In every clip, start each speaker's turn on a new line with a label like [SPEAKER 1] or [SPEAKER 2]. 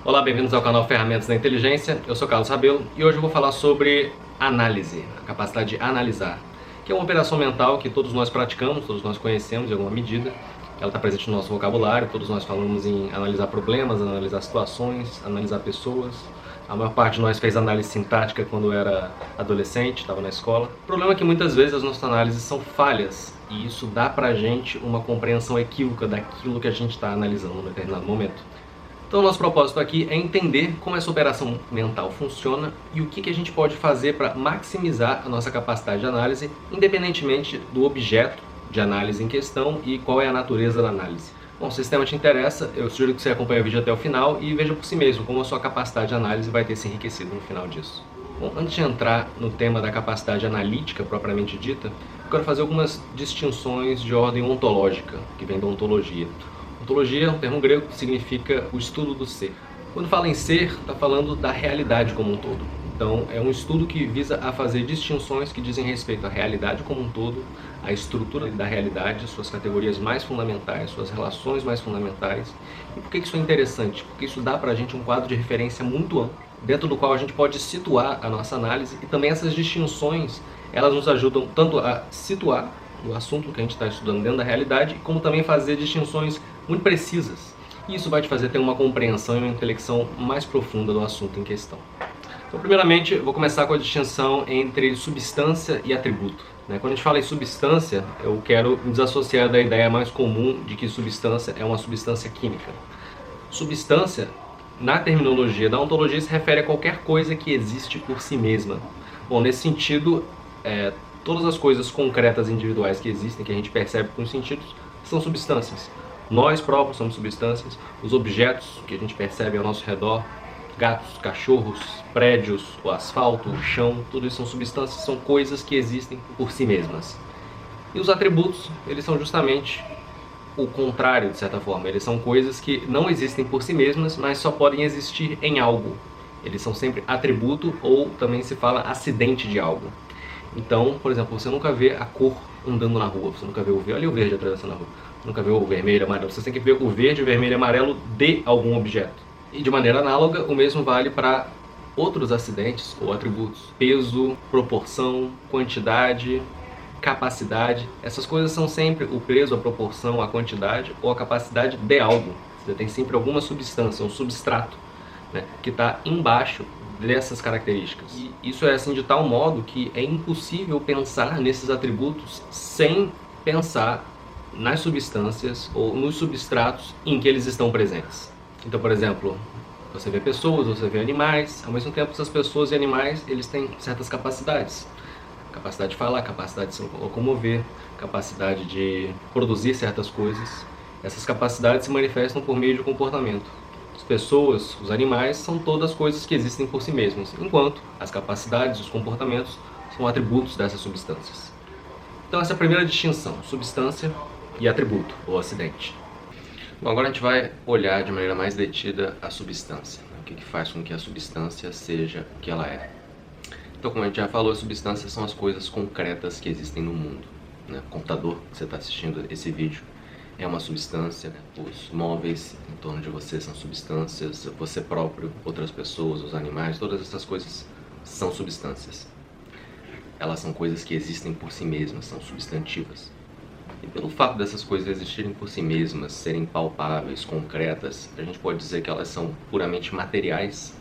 [SPEAKER 1] Olá, bem-vindos ao canal Ferramentas da Inteligência. Eu sou Carlos Rabelo e hoje eu vou falar sobre análise, a capacidade de analisar, que é uma operação mental que todos nós praticamos, todos nós conhecemos em alguma medida. Ela está presente no nosso vocabulário, todos nós falamos em analisar problemas, analisar situações, analisar pessoas. A maior parte de nós fez análise sintática quando era adolescente, estava na escola. O problema é que muitas vezes as nossas análises são falhas e isso dá pra gente uma compreensão equívoca daquilo que a gente está analisando em determinado momento. Então, nosso propósito aqui é entender como essa operação mental funciona e o que a gente pode fazer para maximizar a nossa capacidade de análise, independentemente do objeto de análise em questão e qual é a natureza da análise. Bom, se esse tema te interessa, eu sugiro que você acompanhe o vídeo até o final e veja por si mesmo como a sua capacidade de análise vai ter se enriquecido no final disso. Bom, antes de entrar no tema da capacidade analítica propriamente dita, eu quero fazer algumas distinções de ordem ontológica, que vem da ontologia. Ontologia é um termo grego que significa o estudo do ser. Quando fala em ser, está falando da realidade como um todo. Então, é um estudo que visa a fazer distinções que dizem respeito à realidade como um todo, à estrutura da realidade, suas categorias mais fundamentais, suas relações mais fundamentais. E por que isso é interessante? Porque isso dá para a gente um quadro de referência muito amplo, dentro do qual a gente pode situar a nossa análise, e também essas distinções, elas nos ajudam tanto a situar o assunto que a gente está estudando dentro da realidade, como também fazer distinções muito precisas. E isso vai te fazer ter uma compreensão e uma intelecção mais profunda do assunto em questão. Então, primeiramente, eu vou começar com a distinção entre substância e atributo. Quando a gente fala em substância, eu quero me desassociar da ideia mais comum de que substância é uma substância química. Substância, na terminologia da ontologia, se refere a qualquer coisa que existe por si mesma. Bom, nesse sentido, todas as coisas concretas individuais que existem, que a gente percebe com os sentidos, são substâncias. Nós próprios somos substâncias, os objetos que a gente percebe ao nosso redor, gatos, cachorros, prédios, o asfalto, o chão, tudo isso são substâncias, são coisas que existem por si mesmas. E os atributos, eles são justamente o contrário, de certa forma. Eles são coisas que não existem por si mesmas, mas só podem existir em algo. Eles são sempre atributo ou também se fala acidente de algo. Então, por exemplo, você nunca vê a cor andando na rua, você nunca vê o verde, olha o verde atravessando a rua, nunca vê o vermelho, amarelo, você tem que ver o verde, vermelho e amarelo de algum objeto. E de maneira análoga, o mesmo vale para outros acidentes ou atributos. Peso, proporção, quantidade, capacidade. Essas coisas são sempre o peso, a proporção, a quantidade ou a capacidade de algo. Você tem sempre alguma substância, um substrato, que está embaixo dessas características. E isso é assim de tal modo que é impossível pensar nesses atributos sem pensar nas substâncias ou nos substratos em que eles estão presentes. Então, por exemplo, você vê pessoas, você vê animais, ao mesmo tempo essas pessoas e animais, eles têm certas capacidades. Capacidade de falar, capacidade de se locomover, capacidade de produzir certas coisas. Essas capacidades se manifestam por meio de comportamento. As pessoas, os animais, são todas coisas que existem por si mesmas, enquanto as capacidades, os comportamentos, são atributos dessas substâncias. Então essa é a primeira distinção, substância e atributo, ou acidente. Bom, agora a gente vai olhar de maneira mais detida a substância. O que faz com que a substância seja o que ela é. Então, como a gente já falou, as substâncias são as coisas concretas que existem no mundo. O computador que você está assistindo esse vídeo é uma substância, os móveis em torno de você são substâncias, você próprio, outras pessoas, os animais, todas essas coisas são substâncias. Elas são coisas que existem por si mesmas, são substantivas. E pelo fato dessas coisas existirem por si mesmas, serem palpáveis, concretas, a gente pode dizer que elas são puramente materiais?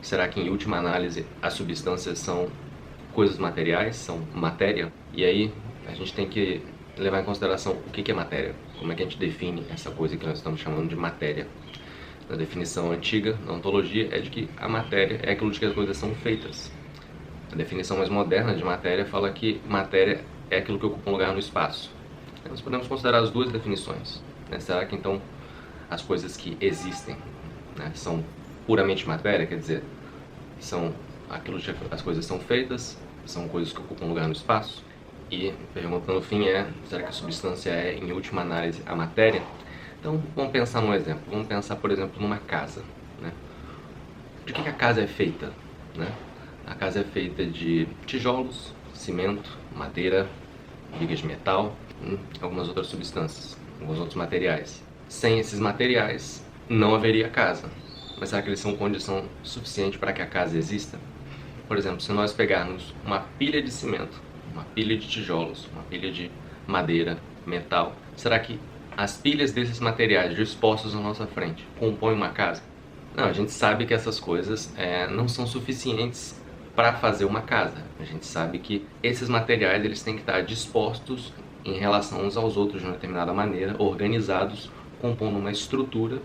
[SPEAKER 1] Será que, em última análise, as substâncias são coisas materiais, são matéria? E aí a gente tem que levar em consideração o que é matéria. Como é que a gente define essa coisa que nós estamos chamando de matéria? A definição antiga, na ontologia, é de que a matéria é aquilo de que as coisas são feitas. A definição mais moderna de matéria fala que matéria é aquilo que ocupa um lugar no espaço. Nós podemos considerar as duas definições. Será que então as coisas que existem são puramente matéria, quer dizer, são aquilo de que as coisas são feitas, são coisas que ocupam um lugar no espaço? E a pergunta no fim é, será que a substância é, em última análise, a matéria? Então vamos pensar num exemplo. Vamos pensar, por exemplo, numa casa. De que a casa é feita? A casa é feita de tijolos, cimento, madeira, vigas de metal, algumas outras substâncias, alguns outros materiais. Sem esses materiais, não haveria casa. mas será que eles são condição suficiente para que a casa exista? Por exemplo, se nós pegarmos uma pilha de cimento, uma pilha de tijolos, uma pilha de madeira, metal, será que as pilhas desses materiais dispostos à nossa frente compõem uma casa? Não, a gente sabe que essas coisas não são suficientes para fazer uma casa. A gente sabe que esses materiais eles têm que estar dispostos em relação uns aos outros de uma determinada maneira, organizados, compondo uma estrutura,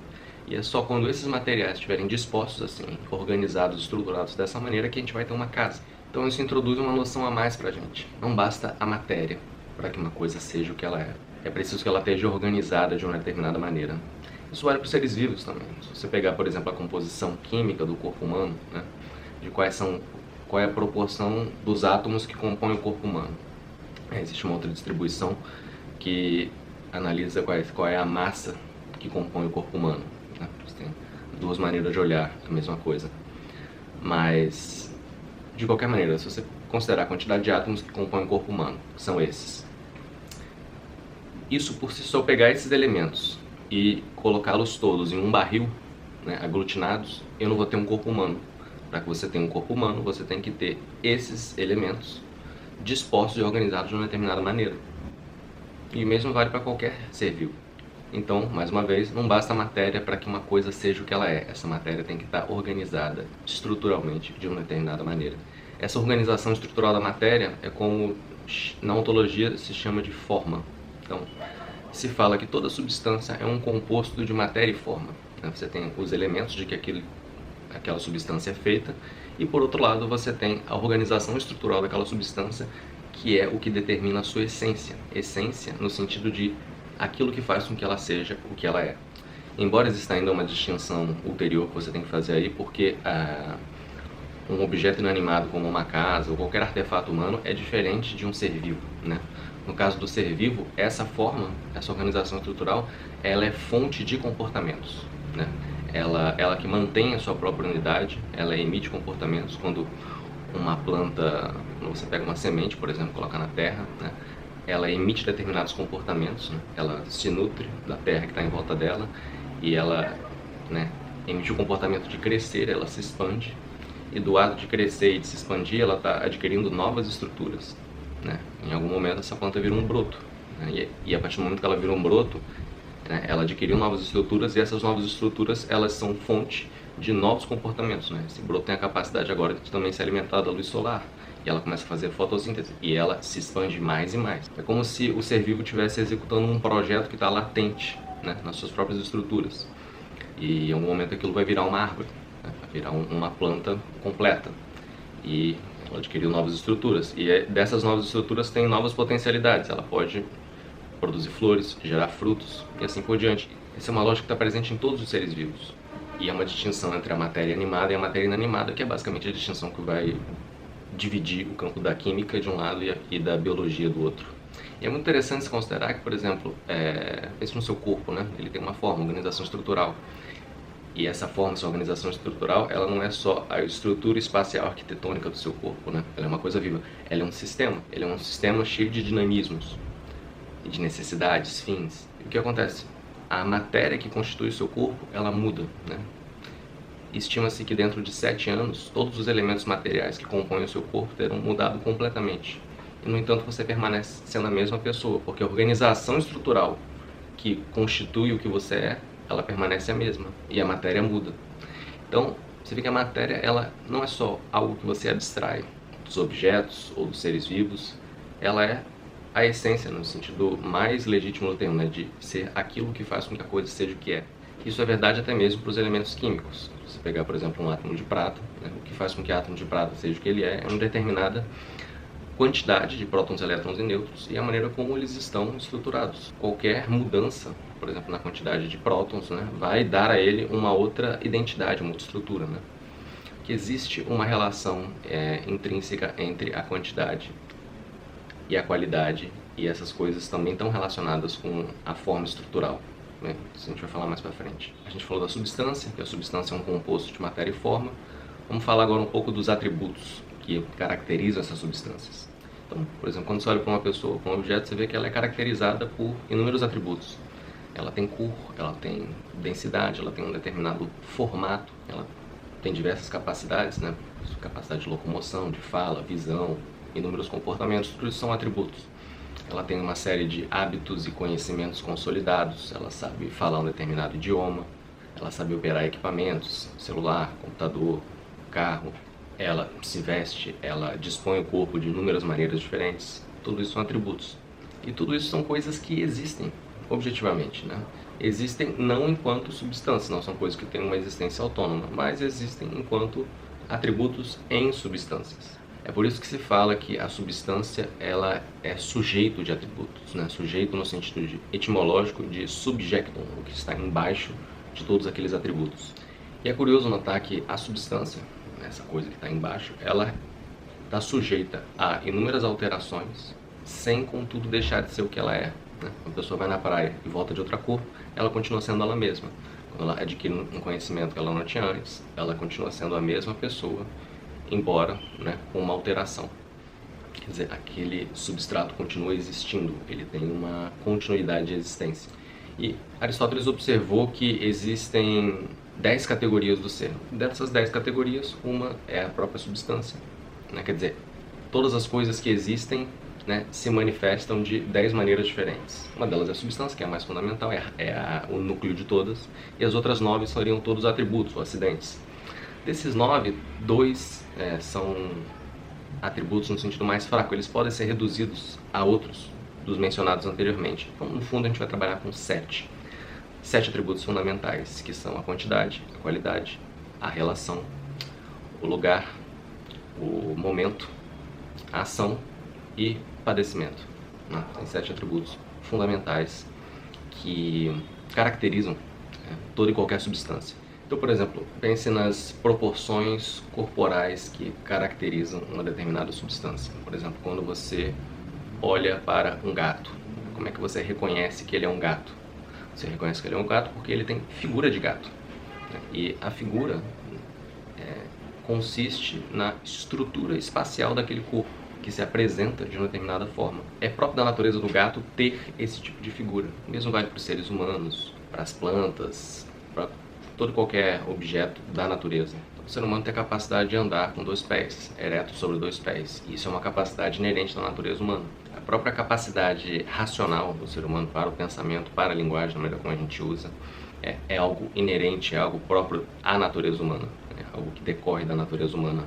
[SPEAKER 1] e é só quando esses materiais estiverem dispostos assim, organizados, estruturados dessa maneira, que a gente vai ter uma casa. Então isso introduz uma noção a mais pra gente. Não basta a matéria para que uma coisa seja o que ela é. É preciso que ela esteja organizada de uma determinada maneira. Isso vale para os seres vivos também. Se você pegar, por exemplo, a composição química do corpo humano, né, de qual é a proporção dos átomos que compõem o corpo humano. Existe uma outra distribuição que analisa qual é a massa que compõe o corpo humano. Né? Você tem duas maneiras de olhar a mesma coisa. Mas, de qualquer maneira, se você considerar a quantidade de átomos que compõem o corpo humano, são esses. Isso por si só pegar esses elementos e colocá-los todos em um barril, né, aglutinados, eu não vou ter um corpo humano. Para que você tenha um corpo humano, você tem que ter esses elementos dispostos e organizados de uma determinada maneira. E o mesmo vale para qualquer ser vivo. Então, mais uma vez, não basta a matéria para que uma coisa seja o que ela é. Essa matéria tem que estar organizada estruturalmente de uma determinada maneira. Essa organização estrutural da matéria é como na ontologia se chama de forma. Então, se fala que toda substância é um composto de matéria e forma. Você tem os elementos de que aquela substância é feita, e por outro lado você tem a organização estrutural daquela substância, que é o que determina a sua essência. Essência no sentido de aquilo que faz com que ela seja o que ela é. Embora exista ainda uma distinção ulterior que você tem que fazer aí, porque um objeto inanimado como uma casa ou qualquer artefato humano é diferente de um ser vivo, né? No caso do ser vivo, essa forma, essa organização estrutural, ela é fonte de comportamentos, né? Ela que mantém a sua própria unidade, ela emite comportamentos. Quando uma planta, quando você pega uma semente, por exemplo, coloca na terra, né, ela emite determinados comportamentos, né? Ela se nutre da terra que está em volta dela e ela, né, emite o comportamento de crescer, ela se expande, e do ato de crescer e de se expandir, ela está adquirindo novas estruturas, né? Em algum momento essa planta vira um broto, né? E a partir do momento que ela vira um broto, né, ela adquiriu novas estruturas, e essas novas estruturas elas são fonte de novos comportamentos, né? Esse broto tem a capacidade agora de também se alimentar da luz solar, e ela começa a fazer fotossíntese, e ela se expande mais e mais. É como se o ser vivo estivesse executando um projeto que está latente, né, nas suas próprias estruturas, e em algum momento aquilo vai virar uma árvore, né, vai virar uma planta completa, e ela adquiriu novas estruturas, e dessas novas estruturas tem novas potencialidades. Ela pode produzir flores, gerar frutos e assim por diante. Essa é uma lógica que está presente em todos os seres vivos. E é uma distinção entre a matéria animada e a matéria inanimada, que é basicamente a distinção que vai dividir o campo da química de um lado e da biologia do outro. E é muito interessante se considerar que, por exemplo, pense no seu corpo, né? Ele tem uma forma, uma organização estrutural. E essa forma, essa organização estrutural, ela não é só a estrutura espacial arquitetônica do seu corpo, né? Ela é uma coisa viva. Ela é um sistema. Ele é um sistema cheio de dinamismos, de necessidades, fins. E o que acontece? A matéria que constitui o seu corpo, ela muda, né? Estima-se que dentro de 7 anos, todos os elementos materiais que compõem o seu corpo terão mudado completamente. E, no entanto, você permanece sendo a mesma pessoa, porque a organização estrutural que constitui o que você é, ela permanece a mesma, e a matéria muda. Então, você vê que a matéria, ela não é só algo que você abstrai dos objetos ou dos seres vivos, ela é a essência, no sentido mais legítimo do termo, né, de ser aquilo que faz com que a coisa seja o que é. Isso é verdade até mesmo para os elementos químicos. Se você pegar, por exemplo, um átomo de prata, né, o que faz com que o átomo de prata seja o que ele é uma determinada quantidade de prótons, elétrons e nêutrons e a maneira como eles estão estruturados. Qualquer mudança, por exemplo, na quantidade de prótons, né, vai dar a ele uma outra identidade, uma outra estrutura, né? Que existe uma relação intrínseca entre a quantidade e a qualidade, e essas coisas também estão relacionadas com a forma estrutural, né? Isso a gente vai falar mais pra frente. A gente falou da substância, que a substância é um composto de matéria e forma. Vamos falar agora um pouco dos atributos que caracterizam essas substâncias. Então, por exemplo, quando você olha para uma pessoa, para um objeto, você vê que ela é caracterizada por inúmeros atributos. ela tem cor, ela tem densidade, ela tem um determinado formato, ela tem diversas capacidades, né? Capacidade de locomoção, de fala, visão, inúmeros comportamentos, tudo isso são atributos. Ela tem uma série de hábitos e conhecimentos consolidados, ela sabe falar um determinado idioma, ela sabe operar equipamentos, celular, computador, carro, ela se veste, ela dispõe o corpo de inúmeras maneiras diferentes, tudo isso são atributos. E tudo isso são coisas que existem, objetivamente, né? Existem não enquanto substâncias, não são coisas que têm uma existência autônoma, mas existem enquanto atributos em substâncias. É por isso que se fala que a substância ela é sujeito de atributos, né? Sujeito no sentido etimológico de subjectum, o que está embaixo de todos aqueles atributos. E é curioso notar que a substância, essa coisa que está embaixo, ela está sujeita a inúmeras alterações, sem contudo deixar de ser o que ela é, né? Uma pessoa vai na praia e volta de outra cor, ela continua sendo ela mesma. Quando ela adquire um conhecimento que ela não tinha antes, ela continua sendo a mesma pessoa, embora, né, com uma alteração. Quer dizer, aquele substrato continua existindo, ele tem uma continuidade de existência. E Aristóteles observou que existem 10 categorias do ser. Dessas 10 categorias, uma é a própria substância, né? Quer dizer, todas as coisas que existem, né, se manifestam de 10 maneiras diferentes. Uma delas é a substância, que é a mais fundamental, o núcleo de todas, e as outras 9 seriam todos atributos ou acidentes. Desses 9, 2 são atributos no sentido mais fraco, eles podem ser reduzidos a outros dos mencionados anteriormente. Então, no fundo, a gente vai trabalhar com 7 atributos fundamentais, que são a quantidade, a qualidade, a relação, o lugar, o momento, a ação e padecimento. Tem 7 atributos fundamentais que caracterizam toda e qualquer substância. Então, por exemplo, pense nas proporções corporais que caracterizam uma determinada substância. Por exemplo, quando você olha para um gato, como é que você reconhece que ele é um gato? Você reconhece que ele é um gato porque ele tem figura de gato. E a figura consiste na estrutura espacial daquele corpo, que se apresenta de uma determinada forma. É próprio da natureza do gato ter esse tipo de figura. O mesmo vale para os seres humanos, para as plantas, para todo e qualquer objeto da natureza. Então, o ser humano tem a capacidade de andar com 2 pés, ereto sobre 2 pés. E isso é uma capacidade inerente da natureza humana. A própria capacidade racional do ser humano para o pensamento, para a linguagem, da maneira como a gente usa, é algo inerente, é algo próprio à natureza humana, é algo que decorre da natureza humana.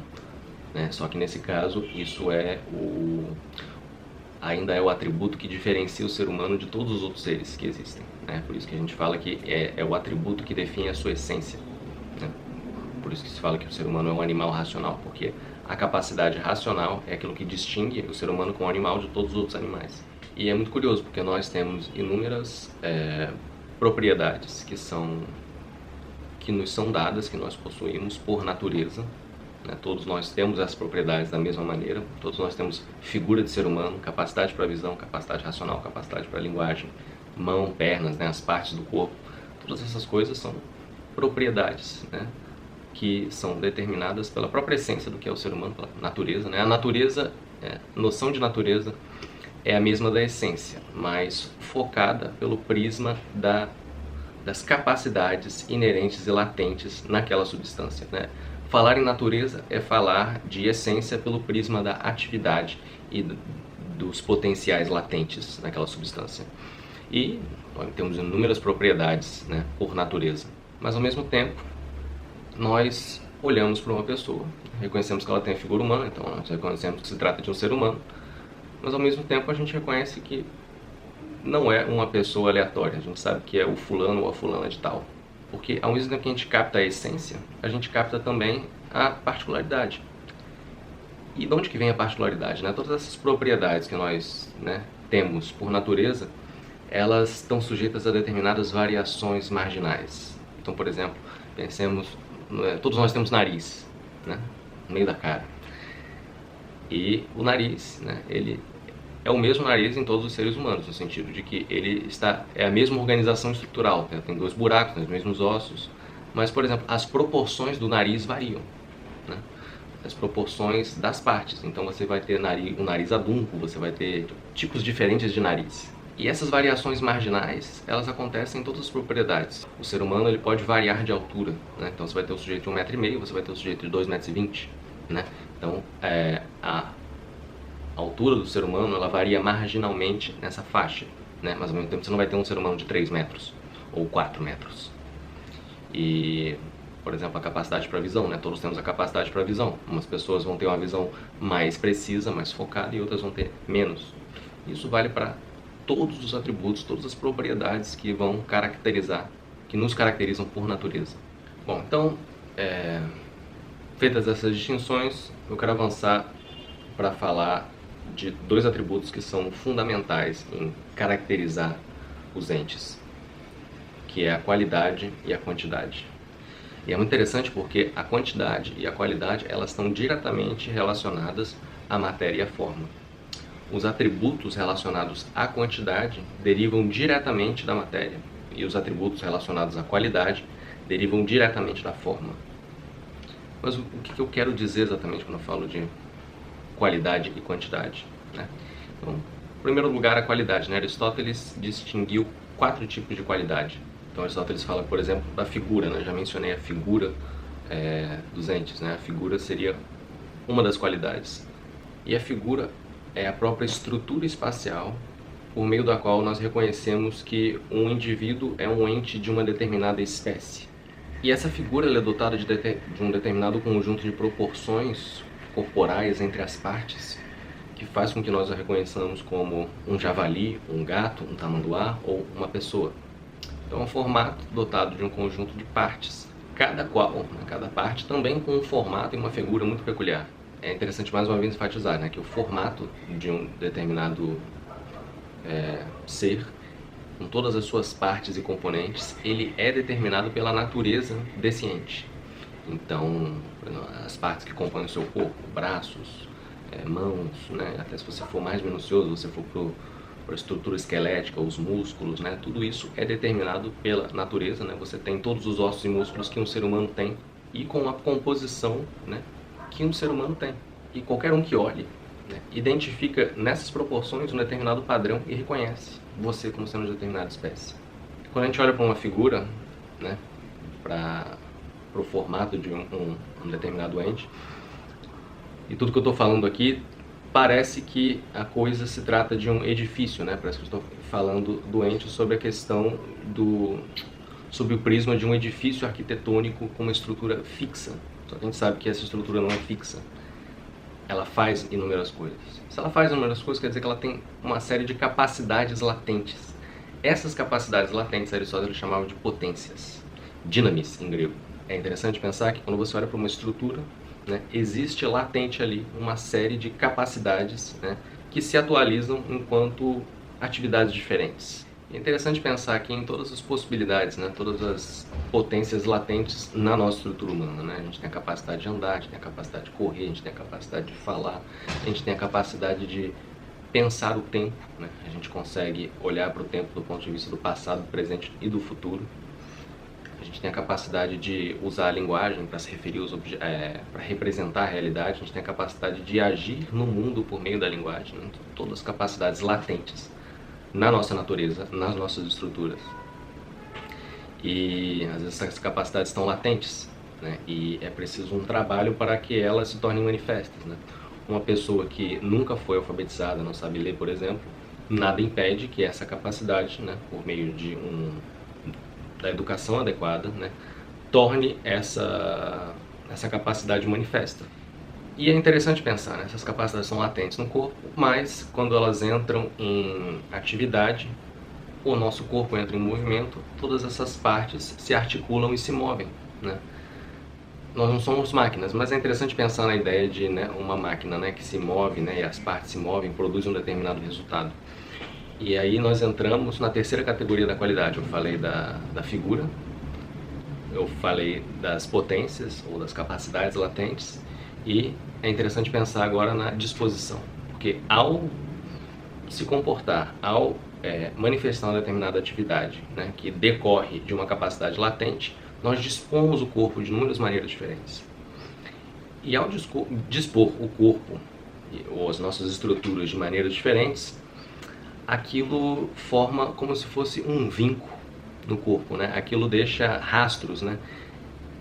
[SPEAKER 1] Só que nesse caso, isso ainda é o atributo que diferencia o ser humano de todos os outros seres que existem. Por isso que a gente fala que é o atributo que define a sua essência. Por isso que se fala que o ser humano é um animal racional, porque a capacidade racional é aquilo que distingue o ser humano como animal de todos os outros animais. E é muito curioso, porque nós temos inúmeras propriedades que nos são dadas, que nós possuímos por natureza. Todos nós temos essas propriedades da mesma maneira, todos nós temos figura de ser humano, capacidade para visão, capacidade racional, capacidade para linguagem, mão, pernas, as partes do corpo. Todas essas coisas são propriedades, que são determinadas pela própria essência do que é o ser humano, pela natureza. A natureza, noção de natureza é a mesma da essência, mas focada pelo prisma das capacidades inerentes e latentes naquela substância. Falar em natureza é falar de essência pelo prisma da atividade e dos potenciais latentes naquela substância. E temos inúmeras propriedades, por natureza. Mas ao mesmo tempo, nós olhamos para uma pessoa, reconhecemos que ela tem a figura humana, então nós reconhecemos que se trata de um ser humano, mas ao mesmo tempo a gente reconhece que não é uma pessoa aleatória, a gente sabe que é o fulano ou a fulana de tal. Porque ao mesmo tempo que a gente capta a essência, a gente capta também a particularidade. E de onde que vem a particularidade? Todas essas propriedades que nós temos por natureza, elas estão sujeitas a determinadas variações marginais. Então, por exemplo, pensemos, todos nós temos nariz, no meio da cara. E o nariz, ele é o mesmo nariz em todos os seres humanos, no sentido de que é a mesma organização estrutural, tem 2 buracos, os mesmos ossos, mas, por exemplo, as proporções do nariz variam, as proporções das partes. Então você vai ter um nariz adunco, você vai ter tipos diferentes de nariz. E essas variações marginais, elas acontecem em todas as propriedades. O ser humano ele pode variar de altura, né? Então você vai ter o sujeito de 1,5 m, você vai ter o sujeito de 2,20 m, né? Então a altura do ser humano ela varia marginalmente nessa faixa, né? Mas ao mesmo tempo você não vai ter um ser humano de 3 metros ou 4 metros. E, por exemplo, a capacidade para visão, né? Todos temos a capacidade para visão. Umas pessoas vão ter uma visão mais precisa, mais focada, e outras vão ter menos. Isso vale para todos os atributos, todas as propriedades que vão caracterizar, que nos caracterizam por natureza. Bom, então, feitas essas distinções, eu quero avançar para falar de dois atributos que são fundamentais em caracterizar os entes, que é a qualidade e a quantidade. E é muito interessante porque a quantidade e a qualidade elas estão diretamente relacionadas à matéria e à forma. Os atributos relacionados à quantidade derivam diretamente da matéria e os atributos relacionados à qualidade derivam diretamente da forma. Mas o que eu quero dizer exatamente quando eu falo de qualidade e quantidade, né? Então, em primeiro lugar, a qualidade, né? Aristóteles distinguiu 4 tipos de qualidade. Então, Aristóteles fala, por exemplo, da figura, né? Eu já mencionei a figura dos entes, né? A figura seria uma das qualidades. E a figura é a própria estrutura espacial por meio da qual nós reconhecemos que um indivíduo é um ente de uma determinada espécie. E essa figura ela é dotada de um determinado conjunto de proporções corporais entre as partes, que faz com que nós a reconheçamos como um javali, um gato, um tamanduá ou uma pessoa. Então é um formato dotado de um conjunto de partes, cada parte também com um formato e uma figura muito peculiar. É interessante mais uma vez enfatizar, né, que o formato de um determinado ser, com todas as suas partes e componentes, ele é determinado pela natureza desse ente. Então, as partes que compõem o seu corpo, braços, mãos, né, até se você for mais minucioso, se for para a estrutura esquelética, os músculos, né, tudo isso é determinado pela natureza, né, você tem todos os ossos e músculos que um ser humano tem e com a composição, né, que um ser humano tem. E qualquer um que olhe, né, identifica nessas proporções um determinado padrão e reconhece você como sendo de determinada espécie. Quando a gente olha para uma figura, né, para o formato de um determinado ente, e tudo que eu estou falando aqui parece que a coisa se trata de um edifício, né? Parece que eu estou falando do ente sobre a questão sob o prisma de um edifício arquitetônico com uma estrutura fixa. Só que a gente sabe que essa estrutura não é fixa. Ela faz inúmeras coisas. Se ela faz inúmeras coisas, quer dizer que ela tem uma série de capacidades latentes. Essas capacidades latentes, Aristóteles chamava de potências, dinamis em grego. É interessante pensar que quando você olha para uma estrutura, né, existe latente ali uma série de capacidades, né, que se atualizam enquanto atividades diferentes. É interessante pensar aqui em todas as possibilidades, né, todas as potências latentes na nossa estrutura humana, né? A gente tem a capacidade de andar, a gente tem a capacidade de correr, a gente tem a capacidade de falar, a gente tem a capacidade de pensar o tempo, né? A gente consegue olhar para o tempo do ponto de vista do passado, do presente e do futuro. A gente tem a capacidade de usar a linguagem para se referir para representar a realidade. A gente tem a capacidade de agir no mundo por meio da linguagem, né? Todas as capacidades latentes na nossa natureza, nas nossas estruturas. E às vezes essas capacidades estão latentes, né? E é preciso um trabalho para que elas se tornem manifestas, né? Uma pessoa que nunca foi alfabetizada, não sabe ler, por exemplo, nada impede que essa capacidade, né, por meio da educação adequada, né, torne essa capacidade manifesta. E é interessante pensar, né, essas capacidades são latentes no corpo, mas quando elas entram em atividade, o nosso corpo entra em movimento, todas essas partes se articulam e se movem, né? Nós não somos máquinas, mas é interessante pensar na ideia de, né, uma máquina, né, que se move, né, e as partes se movem, produzem um determinado resultado. E aí nós entramos na terceira categoria da qualidade. Eu falei da figura, eu falei das potências ou das capacidades latentes, e é interessante pensar agora na disposição, porque ao se comportar, ao manifestar uma determinada atividade, né, que decorre de uma capacidade latente, nós dispomos o corpo de inúmeras maneiras diferentes. E ao dispor o corpo ou as nossas estruturas de maneiras diferentes, aquilo forma como se fosse um vinco no corpo, né? Aquilo deixa rastros, né?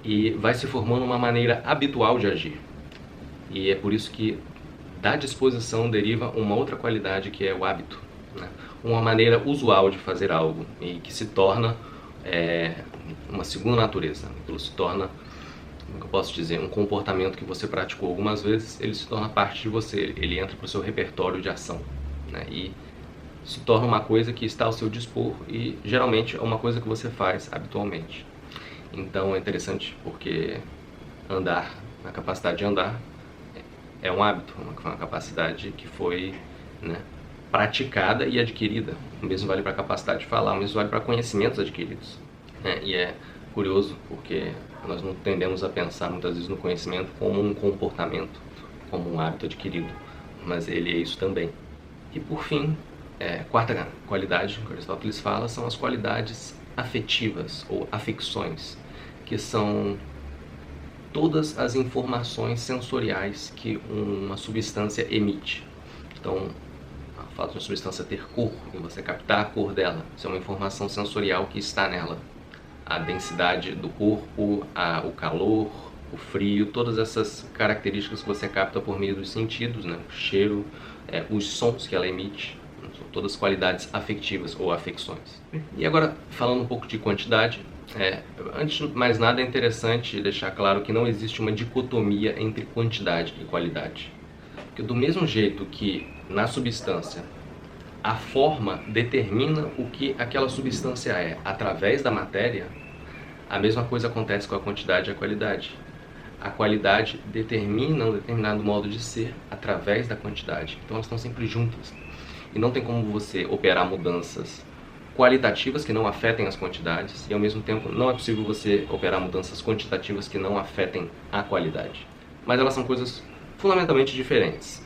[SPEAKER 1] E vai se formando uma maneira habitual de agir. E é por isso que da disposição deriva uma outra qualidade, que é o hábito, né? Uma maneira usual de fazer algo e que se torna uma segunda natureza. Aquilo se torna, como eu posso dizer, um comportamento que você praticou algumas vezes, ele se torna parte de você, ele entra para o seu repertório de ação, né? E se torna uma coisa que está ao seu dispor e geralmente é uma coisa que você faz habitualmente. Então é interessante porque andar, a capacidade de andar é um hábito, uma capacidade que foi, né, praticada e adquirida. O mesmo vale para a capacidade de falar, o mesmo vale para conhecimentos adquiridos, né? E é curioso porque nós não tendemos a pensar muitas vezes no conhecimento como um comportamento, como um hábito adquirido, mas ele é isso também. E por fim, quarta qualidade que Aristóteles fala são as qualidades afetivas ou afecções, que são todas as informações sensoriais que uma substância emite. Então, o fato de uma substância ter cor e você captar a cor dela, isso é uma informação sensorial que está nela. A densidade do corpo, o calor, o frio, todas essas características que você capta por meio dos sentidos, né? O cheiro, os sons que ela emite, são todas qualidades afetivas ou afecções. E agora, falando um pouco de quantidade, antes de mais nada é interessante deixar claro que não existe uma dicotomia entre quantidade e qualidade. Porque do mesmo jeito que na substância a forma determina o que aquela substância é através da matéria, a mesma coisa acontece com a quantidade e a qualidade. A qualidade determina um determinado modo de ser através da quantidade. Então elas estão sempre juntas. E não tem como você operar mudanças qualitativas que não afetem as quantidades e ao mesmo tempo não é possível você operar mudanças quantitativas que não afetem a qualidade. Mas elas são coisas fundamentalmente diferentes.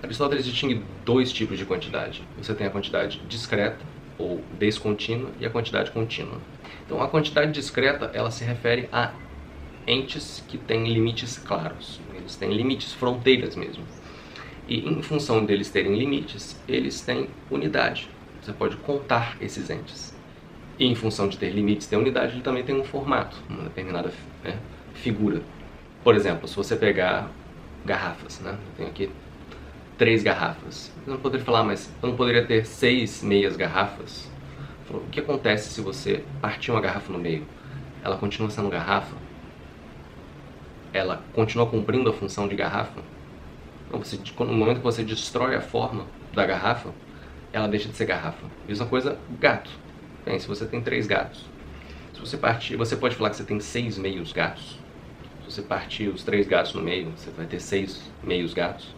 [SPEAKER 1] Aristóteles distingue dois tipos de quantidade. Você tem a quantidade discreta ou descontínua e a quantidade contínua. Então a quantidade discreta ela se refere a entes que têm limites claros. Eles têm limites, fronteiras mesmo. E em função deles terem limites, eles têm unidade. Você pode contar esses entes. E em função de ter limites e ter unidade, ele também tem um formato, uma determinada figura. Por exemplo, se você pegar garrafas, né? Eu tenho aqui 3 garrafas. Eu não poderia falar, mas eu não poderia ter 6 meias garrafas? O que acontece se você partir uma garrafa no meio? Ela continua sendo garrafa? Ela continua cumprindo a função de garrafa? Então, no momento que você destrói a forma da garrafa, ela deixa de ser garrafa. Mesma coisa, gato. Bem, se você tem 3 gatos, se você partir, você pode falar que você tem 6 meios gatos? Se você partir os 3 gatos no meio, você vai ter 6 meios gatos?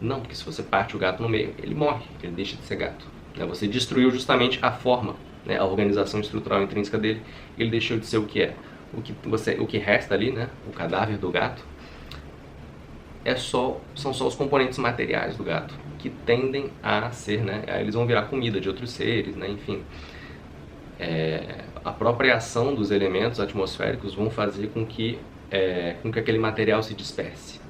[SPEAKER 1] Não, porque se você parte o gato no meio, ele morre, ele deixa de ser gato. Você destruiu justamente a forma, a organização estrutural intrínseca dele, ele deixou de ser o que é. O que resta ali, o cadáver do gato, são só os componentes materiais do gato, que tendem a ser, eles vão virar comida de outros seres, enfim. A própria ação dos elementos atmosféricos vão fazer com que aquele material se disperse,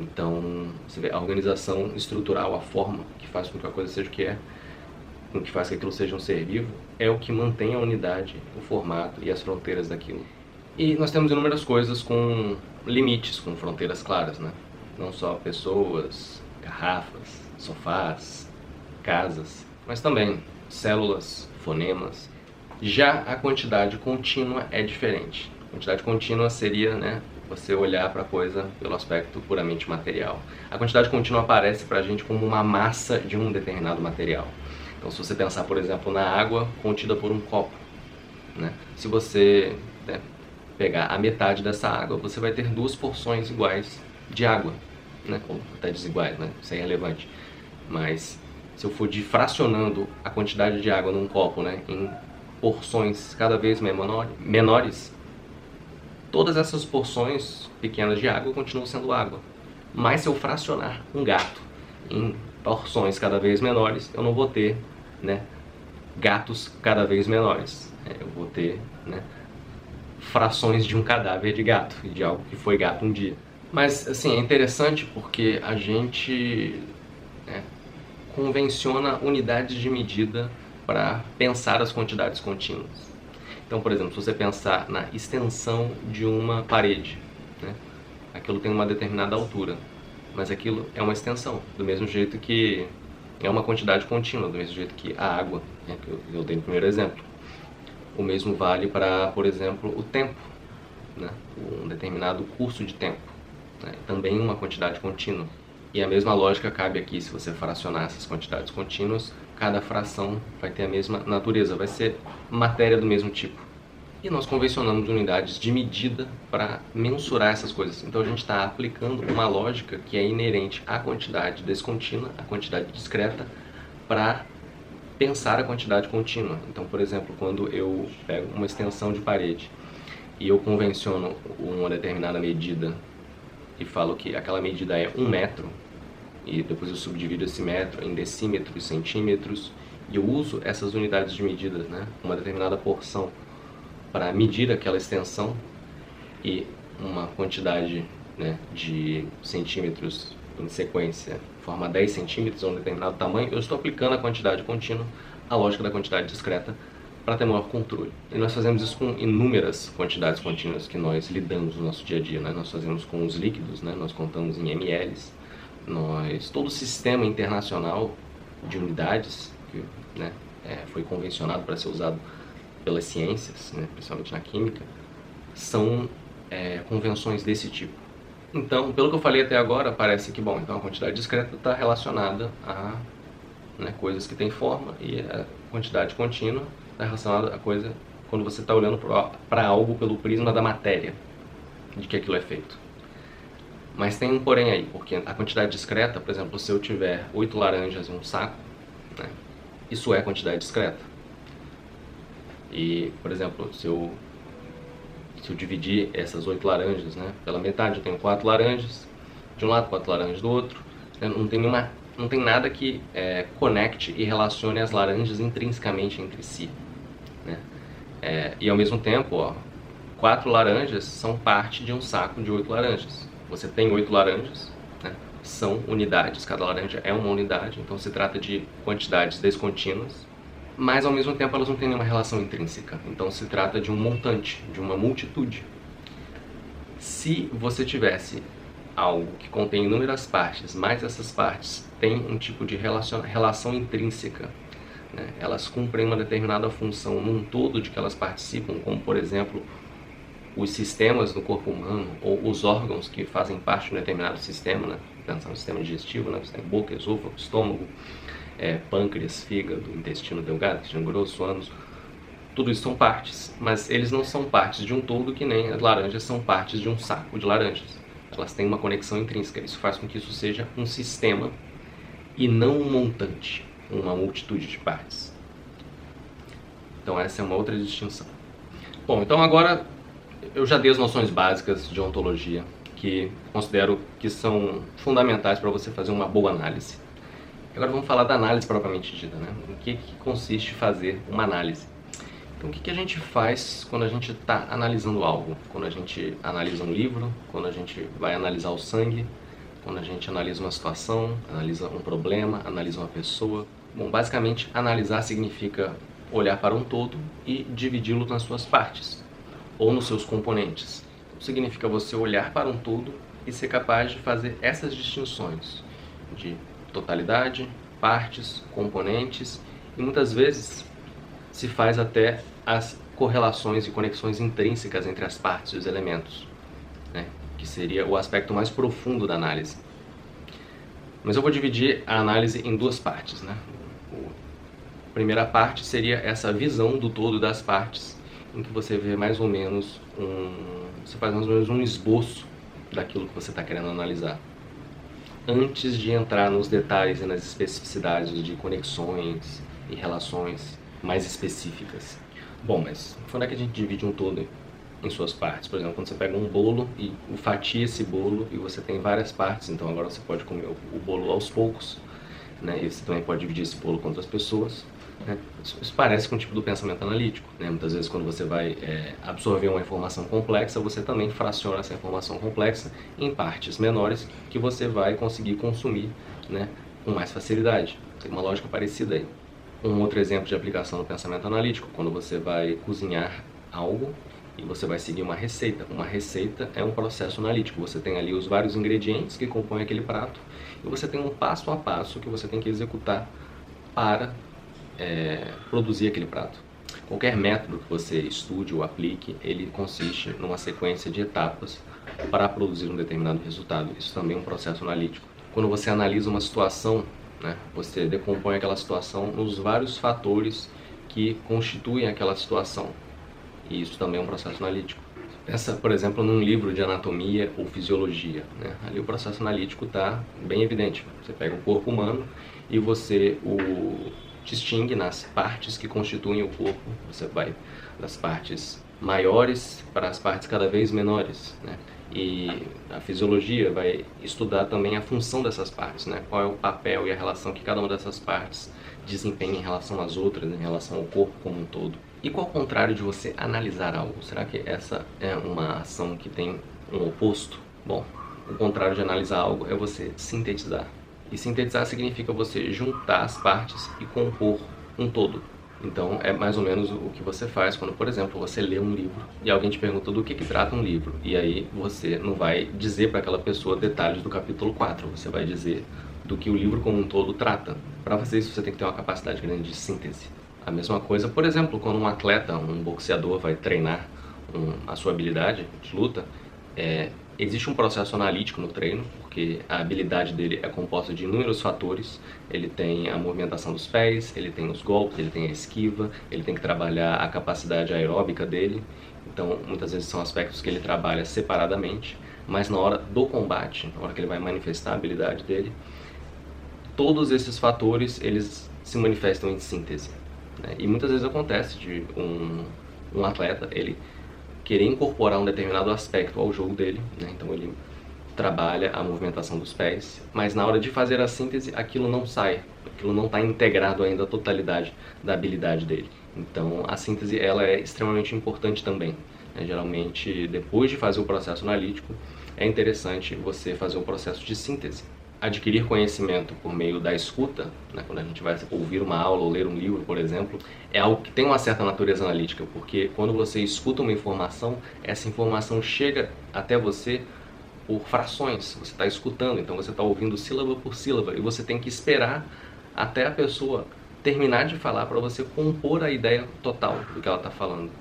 [SPEAKER 1] Então, você vê a organização estrutural, a forma que faz com que a coisa seja o que é, com que faz que aquilo seja um ser vivo, é o que mantém a unidade, o formato e as fronteiras daquilo. E nós temos inúmeras coisas com limites, com fronteiras claras, Não só pessoas, garrafas, sofás, casas, mas também células, fonemas. Já a quantidade contínua é diferente. A quantidade contínua seria, você olhar para a coisa pelo aspecto puramente material. A quantidade contínua aparece para a gente como uma massa de um determinado material. Então, se você pensar, por exemplo, na água contida por um copo, Se você pegar a metade dessa água, você vai ter 2 porções iguais de água, ou até desiguais, isso é irrelevante. Mas se eu for fracionando a quantidade de água num copo, em porções cada vez menores, todas essas porções pequenas de água continuam sendo água. Mas se eu fracionar um gato em porções cada vez menores, eu não vou ter, gatos cada vez menores. Eu vou ter, frações de um cadáver de gato, de algo que foi gato um dia. Mas, assim, é interessante porque a gente, convenciona unidades de medida para pensar as quantidades contínuas. Então, por exemplo, se você pensar na extensão de uma parede, né? Aquilo tem uma determinada altura, mas aquilo é uma extensão, do mesmo jeito que é uma quantidade contínua, do mesmo jeito que a água, né, que eu dei no primeiro exemplo. O mesmo vale para, por exemplo, o tempo, né, um determinado curso de tempo, né, também uma quantidade contínua. E a mesma lógica cabe aqui se você fracionar essas quantidades contínuas, cada fração vai ter a mesma natureza, vai ser matéria do mesmo tipo. E nós convencionamos unidades de medida para mensurar essas coisas. Então a gente está aplicando uma lógica que é inerente à quantidade descontínua, à quantidade discreta, para pensar a quantidade contínua. Então, por exemplo, quando eu pego uma extensão de parede e eu convenciono uma determinada medida e falo que aquela medida é 1 metro, e depois eu subdivido esse metro em decímetros, centímetros, e eu uso essas unidades de medida, né, uma determinada porção, para medir aquela extensão, e uma quantidade, né, de centímetros em sequência forma 10 centímetros a um determinado tamanho, eu estou aplicando a quantidade contínua, a lógica da quantidade discreta, para ter maior controle. E nós fazemos isso com inúmeras quantidades contínuas que nós lidamos no nosso dia a dia, né? Nós fazemos com os líquidos, né? Nós contamos em ml, todo o sistema internacional de unidades que, né, foi convencionado para ser usado pelas ciências, né, principalmente na química, são convenções desse tipo. Então, pelo que eu falei até agora, parece que, bom, então a quantidade discreta está relacionada a, né, coisas que têm forma, e a quantidade contínua está relacionada a coisa quando você está olhando para algo pelo prisma da matéria, de que aquilo é feito. Mas tem um porém aí, porque a quantidade discreta, por exemplo, se eu tiver 8 laranjas em um saco, né, isso é quantidade discreta. E, por exemplo, se eu dividir essas 8 laranjas, né, pela metade, eu tenho 4 laranjas de um lado, 4 laranjas do outro, né, não tem nada que conecte e relacione as laranjas intrinsecamente entre si, né? E ao mesmo tempo, 4 laranjas são parte de um saco de 8 laranjas. Você tem 8 laranjas, né, são unidades, cada laranja é uma unidade, então se trata de quantidades descontínuas, mas ao mesmo tempo elas não têm nenhuma relação intrínseca, então se trata de um montante, de uma multitude. Se você tivesse algo que contém inúmeras partes, mas essas partes têm um tipo de relação intrínseca, né, elas cumprem uma determinada função num todo de que elas participam, como por exemplo os sistemas do corpo humano, ou os órgãos que fazem parte de um determinado sistema, né, pensando no sistema digestivo, né, você tem boca, esôfago, estômago, pâncreas, fígado, intestino delgado, intestino grosso, ânus, tudo isso são partes, mas eles não são partes de um todo, que nem as laranjas são partes de um saco de laranjas. Elas têm uma conexão intrínseca, isso faz com que isso seja um sistema e não um montante, uma multitude de partes. Então essa é uma outra distinção. Bom, então agora eu já dei as noções básicas de ontologia, que considero que são fundamentais para você fazer uma boa análise. Agora vamos falar da análise propriamente dita, né? Em que consiste fazer uma análise? Então o que a gente faz quando a gente está analisando algo? Quando a gente analisa um livro, quando a gente vai analisar o sangue, quando a gente analisa uma situação, analisa um problema, analisa uma pessoa. Bom, basicamente analisar significa olhar para um todo e dividi-lo nas suas partes, ou nos seus componentes. Significa você olhar para um todo e ser capaz de fazer essas distinções de totalidade, partes, componentes, e muitas vezes se faz até as correlações e conexões intrínsecas entre as partes e os elementos, né, que seria o aspecto mais profundo da análise. Mas eu vou dividir a análise em duas partes, né? A primeira parte seria essa visão do todo das partes, em que você vê mais ou menos você faz mais ou menos um esboço daquilo que você está querendo analisar, antes de entrar nos detalhes e nas especificidades de conexões e relações mais específicas. Bom, mas quando é que a gente divide um todo em suas partes? Por exemplo, quando você pega um bolo e fatia esse bolo e você tem várias partes, então agora você pode comer o bolo aos poucos, né? E você também pode dividir esse bolo com outras pessoas. Isso parece com o tipo do pensamento analítico, né? Muitas vezes quando você vai absorver uma informação complexa, você também fraciona essa informação complexa em partes menores que você vai conseguir consumir, né, com mais facilidade. Tem uma lógica parecida aí. Um outro exemplo de aplicação do pensamento analítico, quando você vai cozinhar algo e você vai seguir uma receita. Uma receita é um processo analítico. Você tem ali os vários ingredientes que compõem aquele prato e você tem um passo a passo que você tem que executar para produzir aquele prato. Qualquer método que você estude ou aplique, ele consiste numa sequência de etapas para produzir um determinado resultado. Isso também é um processo analítico. Quando você analisa uma situação, né, você decompõe aquela situação nos vários fatores que constituem aquela situação. E isso também é um processo analítico. Pensa, por exemplo, num livro de anatomia ou fisiologia, né? Ali o processo analítico está bem evidente. Você pega o corpo humano e você o distingue nas partes que constituem o corpo. Você vai das partes maiores para as partes cada vez menores, né? E a fisiologia vai estudar também a função dessas partes, né? Qual é o papel e a relação que cada uma dessas partes desempenha em relação às outras, em relação ao corpo como um todo. E qual é o contrário de você analisar algo? Será que essa é uma ação que tem um oposto? Bom, o contrário de analisar algo é você sintetizar. E sintetizar significa você juntar as partes e compor um todo. Então é mais ou menos o que você faz quando, por exemplo, você lê um livro e alguém te pergunta do que trata um livro. E aí você não vai dizer para aquela pessoa detalhes do capítulo 4, você vai dizer do que o livro como um todo trata. Para fazer isso você tem que ter uma capacidade grande de síntese. A mesma coisa, por exemplo, quando um atleta, um boxeador vai treinar a sua habilidade de luta, existe um processo analítico no treino, porque a habilidade dele é composta de inúmeros fatores. Ele tem a movimentação dos pés, ele tem os golpes, ele tem a esquiva, ele tem que trabalhar a capacidade aeróbica dele. Então, muitas vezes são aspectos que ele trabalha separadamente, mas na hora do combate, na hora que ele vai manifestar a habilidade dele, todos esses fatores, eles se manifestam em síntese, né? E muitas vezes acontece de um atleta, ele querer incorporar um determinado aspecto ao jogo dele, né? Então ele trabalha a movimentação dos pés, mas na hora de fazer a síntese, aquilo não sai, aquilo não está integrado ainda à totalidade da habilidade dele. Então a síntese ela é extremamente importante também, né? Geralmente, depois de fazer o processo analítico, é interessante você fazer um processo de síntese. Adquirir conhecimento por meio da escuta, né, quando a gente vai ouvir uma aula ou ler um livro, por exemplo, é algo que tem uma certa natureza analítica, porque quando você escuta uma informação, essa informação chega até você por frações, você está escutando, então você está ouvindo sílaba por sílaba, e você tem que esperar até a pessoa terminar de falar para você compor a ideia total do que ela está falando.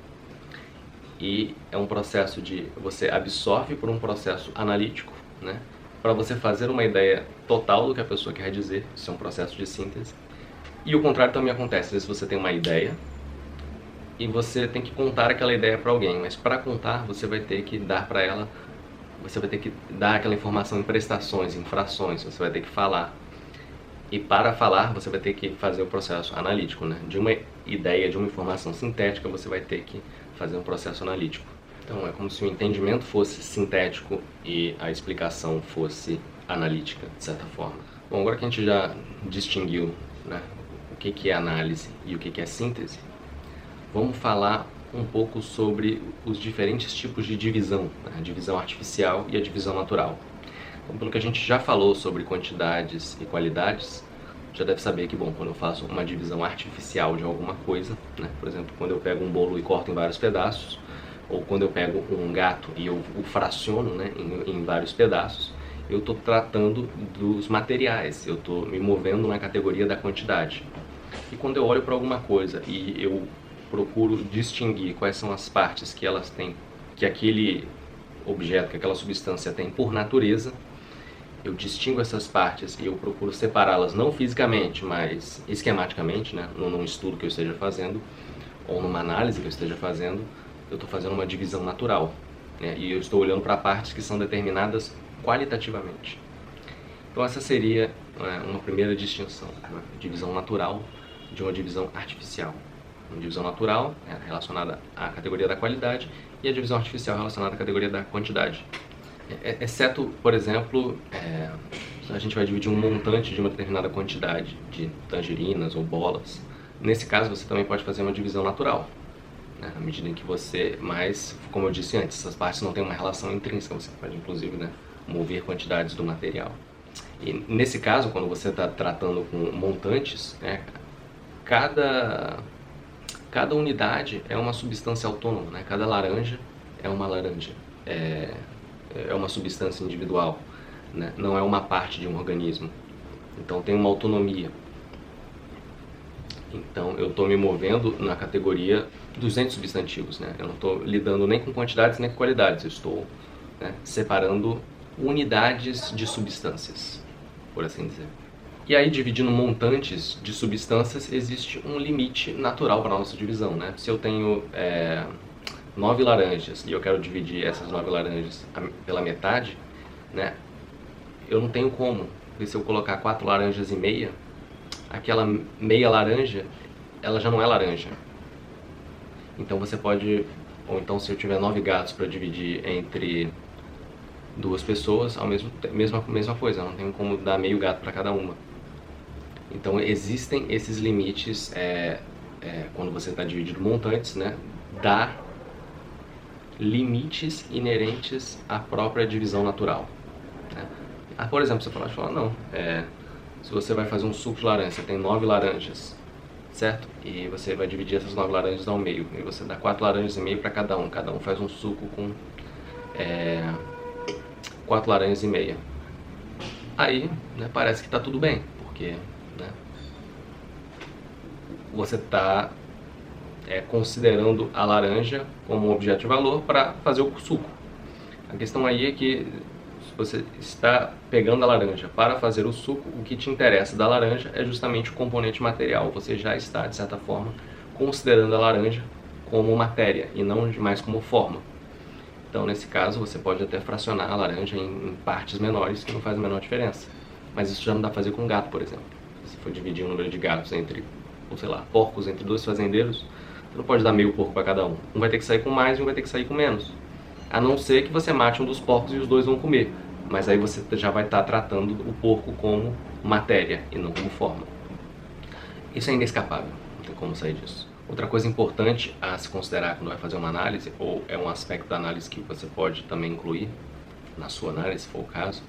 [SPEAKER 1] E é um processo de você absorve por um processo analítico, né? Para você fazer uma ideia total do que a pessoa quer dizer, isso é um processo de síntese. E o contrário também acontece, às vezes você tem uma ideia e você tem que contar aquela ideia para alguém, mas para contar você vai ter que dar para ela, você vai ter que dar aquela informação em prestações, em frações, você vai ter que falar. E para falar você vai ter que fazer o processo analítico, né? De uma ideia, de uma informação sintética, você vai ter que fazer um processo analítico. Então é como se o entendimento fosse sintético e a explicação fosse analítica, de certa forma. Bom, agora que a gente já distinguiu, né, o que é análise e o que é síntese, vamos falar um pouco sobre os diferentes tipos de divisão, né, a divisão artificial e a divisão natural. Então, pelo que a gente já falou sobre quantidades e qualidades, já deve saber que, bom, quando eu faço uma divisão artificial de alguma coisa, né, por exemplo, quando eu pego um bolo e corto em vários pedaços, ou quando eu pego um gato e eu o fraciono, né, em vários pedaços, eu estou tratando dos materiais, eu estou me movendo na categoria da quantidade. E quando eu olho para alguma coisa e eu procuro distinguir quais são as partes que elas têm, que aquele objeto, que aquela substância tem por natureza, eu distingo essas partes e eu procuro separá-las não fisicamente, mas esquematicamente, né, num estudo que eu esteja fazendo, ou numa análise que eu esteja fazendo, eu estou fazendo uma divisão natural, né? E eu estou olhando para partes que são determinadas qualitativamente. Então essa seria, né, uma primeira distinção, uma divisão natural de uma divisão artificial. Uma divisão natural é relacionada à categoria da qualidade e a divisão artificial é relacionada à categoria da quantidade. Exceto, por exemplo, a gente vai dividir um montante de uma determinada quantidade de tangerinas ou bolas. Nesse caso você também pode fazer uma divisão natural, né? À medida em que você, mas como eu disse antes, essas partes não têm uma relação intrínseca, você pode inclusive, né, mover quantidades do material. E nesse caso, quando você está tratando com montantes, né, cada unidade é uma substância autônoma, né? Cada laranja é uma laranja, é uma substância individual, né? Não é uma parte de um organismo. Então tem uma autonomia. Então eu estou me movendo na categoria dos entes substantivos, né? Eu não estou lidando nem com quantidades nem com qualidades, eu estou, né, separando unidades de substâncias, por assim dizer. E aí, dividindo montantes de substâncias, existe um limite natural para a nossa divisão, né? Se eu tenho 9 laranjas e eu quero dividir essas 9 laranjas pela metade, né? Eu não tenho como. Porque se eu colocar 4 laranjas e meia, aquela meia laranja, ela já não é laranja. Então você pode, ou então se eu tiver 9 gatos para dividir entre 2 pessoas, mesma coisa, eu não tenho como dar meio gato para cada uma. Então existem esses limites quando você está dividindo montantes, né? Dá limites inerentes à própria divisão natural, né? Por exemplo, você pode falar, não, se você vai fazer um suco de laranja, você tem 9 laranjas, certo? E você vai dividir essas 9 laranjas ao meio, e você dá 4 laranjas e meio para cada um faz um suco com 4 laranjas e meia. Aí, né, parece que está tudo bem, porque, né, você está considerando a laranja como um objeto de valor para fazer o suco. A questão aí é que se você está pegando a laranja para fazer o suco, o que te interessa da laranja é justamente o componente material. Você já está, de certa forma, considerando a laranja como matéria e não mais como forma. Então, nesse caso, você pode até fracionar a laranja em partes menores, que não faz a menor diferença. Mas isso já não dá para fazer com gato, por exemplo. Se for dividir o número de gatos entre, ou sei lá, porcos entre 2 fazendeiros, você não pode dar meio porco para cada um. Um vai ter que sair com mais e um vai ter que sair com menos. A não ser que você mate um dos porcos e os 2 vão comer. Mas aí você já vai estar tratando o porco como matéria e não como forma. Isso é inescapável, não tem como sair disso. Outra coisa importante a se considerar quando vai fazer uma análise, ou é um aspecto da análise que você pode também incluir na sua análise, se for o caso,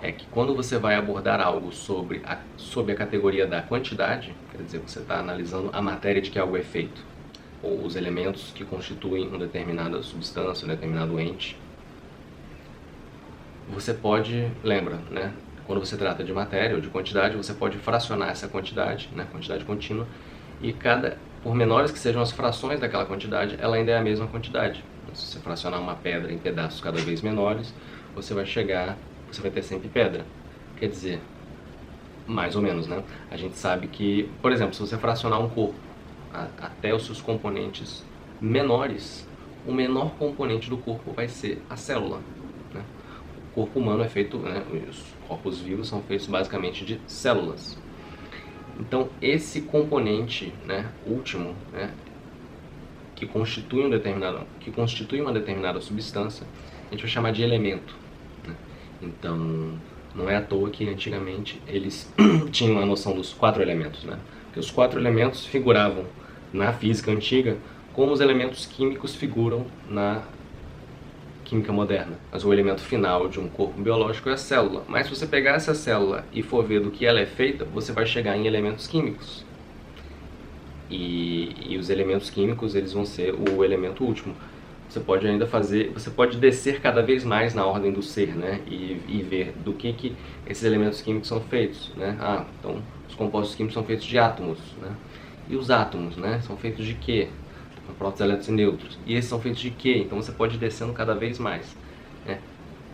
[SPEAKER 1] é que quando você vai abordar algo sobre a categoria da quantidade, quer dizer, você está analisando a matéria de que algo é feito, ou os elementos que constituem uma determinada substância, um determinado ente, você pode, lembra, né? Quando você trata de matéria ou de quantidade, você pode fracionar essa quantidade, né? Quantidade contínua, e por menores que sejam as frações daquela quantidade, ela ainda é a mesma quantidade. Se você fracionar uma pedra em pedaços cada vez menores, você vai ter sempre pedra. Quer dizer, mais ou menos, né? A gente sabe que, por exemplo, se você fracionar um corpo até os seus componentes menores, o menor componente do corpo vai ser a célula, né? O corpo humano é feito, né, os corpos vivos são feitos basicamente de células. Então esse componente, né, último, né, que constitui uma determinada substância, a gente vai chamar de elemento, né? Então não é à toa que antigamente eles tinham a noção dos 4 elementos, né? Porque os 4 elementos figuravam na física antiga como os elementos químicos figuram na química moderna. Mas o elemento final de um corpo biológico é a célula. Mas se você pegar essa célula e for ver do que ela é feita, você vai chegar em elementos químicos. E os elementos químicos, eles vão ser o elemento último. Você pode descer cada vez mais na ordem do ser, né? E ver do que esses elementos químicos são feitos, né? Então os compostos químicos são feitos de átomos, né? E os átomos, né? São feitos de quê? Prótons, elétrons e nêutrons. E esses são feitos de quê? Então você pode ir descendo cada vez mais, né?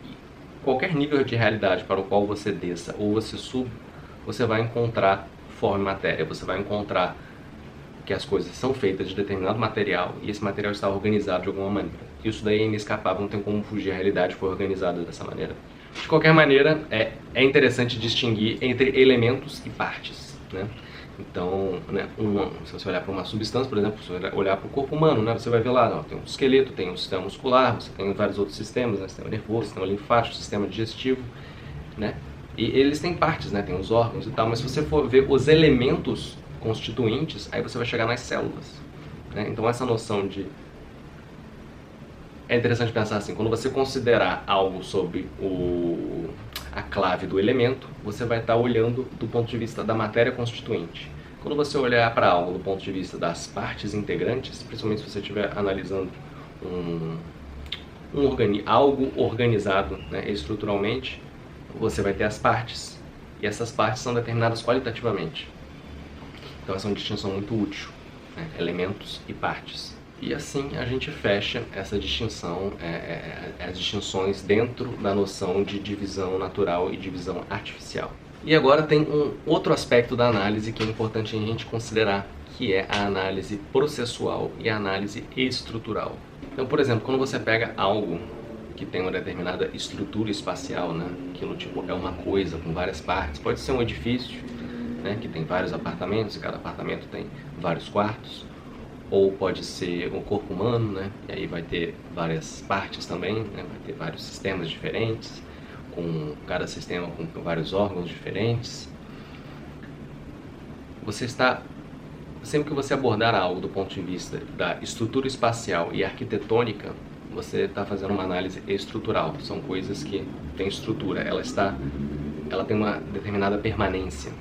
[SPEAKER 1] E qualquer nível de realidade para o qual você desça ou você suba, você vai encontrar forma e matéria. Você vai encontrar que as coisas são feitas de determinado material e esse material está organizado de alguma maneira. Isso daí é inescapável, não tem como fugir, a realidade foi organizada dessa maneira. De qualquer maneira, é interessante distinguir entre elementos e partes, né? Então, né, se você olhar para uma substância, por exemplo, se você olhar para o corpo humano, né, você vai ver lá, tem um esqueleto, tem um sistema muscular, você tem vários outros sistemas, né, sistema nervoso, sistema linfático, sistema digestivo, né, e eles têm partes, né, tem os órgãos e tal, mas se você for ver os elementos constituintes, aí você vai chegar nas células, né? Então essa noção é interessante pensar assim, quando você considerar algo sobre a clave do elemento, você vai estar olhando do ponto de vista da matéria constituinte. Quando você olhar para algo do ponto de vista das partes integrantes, principalmente se você estiver analisando algo organizado, né, estruturalmente, você vai ter as partes. E essas partes são determinadas qualitativamente. Então essa é uma distinção muito útil, né, elementos e partes. E assim a gente fecha essa distinção, as distinções dentro da noção de divisão natural e divisão artificial. E agora tem um outro aspecto da análise que é importante a gente considerar, que é a análise processual e a análise estrutural. Então, por exemplo, quando você pega algo que tem uma determinada estrutura espacial, né, aquilo tipo é uma coisa com várias partes, pode ser um edifício, né, que tem vários apartamentos, e cada apartamento tem vários quartos, ou pode ser um corpo humano, né, e aí vai ter várias partes também, né, vai ter vários sistemas diferentes, com cada sistema com vários órgãos diferentes. Sempre que você abordar algo do ponto de vista da estrutura espacial e arquitetônica, você está fazendo uma análise estrutural. São coisas que têm estrutura, ela tem uma determinada permanência.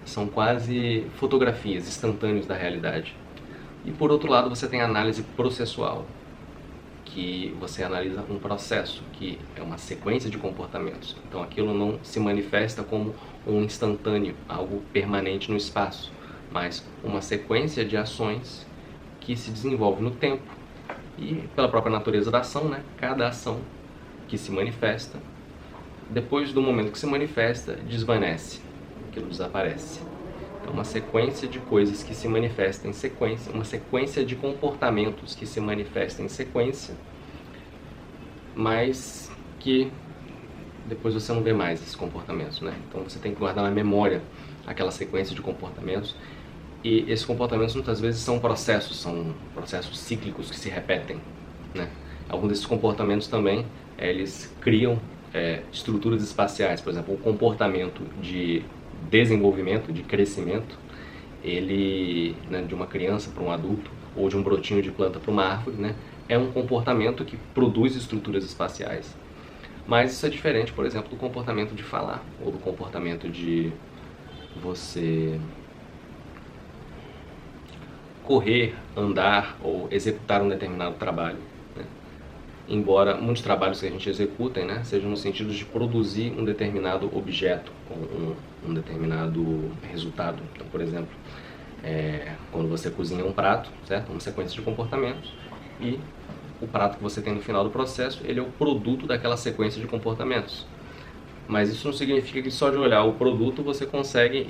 [SPEAKER 1] São quase fotografias instantâneas da realidade. E por outro lado, você tem a análise processual, que você analisa um processo, que é uma sequência de comportamentos. Então aquilo não se manifesta como um instantâneo, algo permanente no espaço, mas uma sequência de ações que se desenvolve no tempo e pela própria natureza da ação, né? Cada ação que se manifesta, depois do momento que se manifesta, desvanece, aquilo desaparece. Então uma sequência de coisas que se manifestam em sequência, uma sequência de comportamentos que se manifestam em sequência, mas que depois você não vê mais esses comportamentos, né? Então você tem que guardar na memória aquela sequência de comportamentos, e esses comportamentos muitas vezes são processos cíclicos que se repetem, né? Alguns desses comportamentos também, eles criam estruturas espaciais. Por exemplo, o comportamento de desenvolvimento, de crescimento, ele, né, de uma criança para um adulto, ou de um brotinho de planta para uma árvore, né, é um comportamento que produz estruturas espaciais. Mas isso é diferente, por exemplo, do comportamento de falar, ou do comportamento de você correr, andar ou executar um determinado trabalho, né? Embora muitos trabalhos que a gente executem, né, sejam no sentido de produzir um determinado objeto, ou um determinado resultado. Então, por exemplo, quando você cozinha um prato, certo? Uma sequência de comportamentos, e o prato que você tem no final do processo, ele é o produto daquela sequência de comportamentos. Mas isso não significa que só de olhar o produto você consegue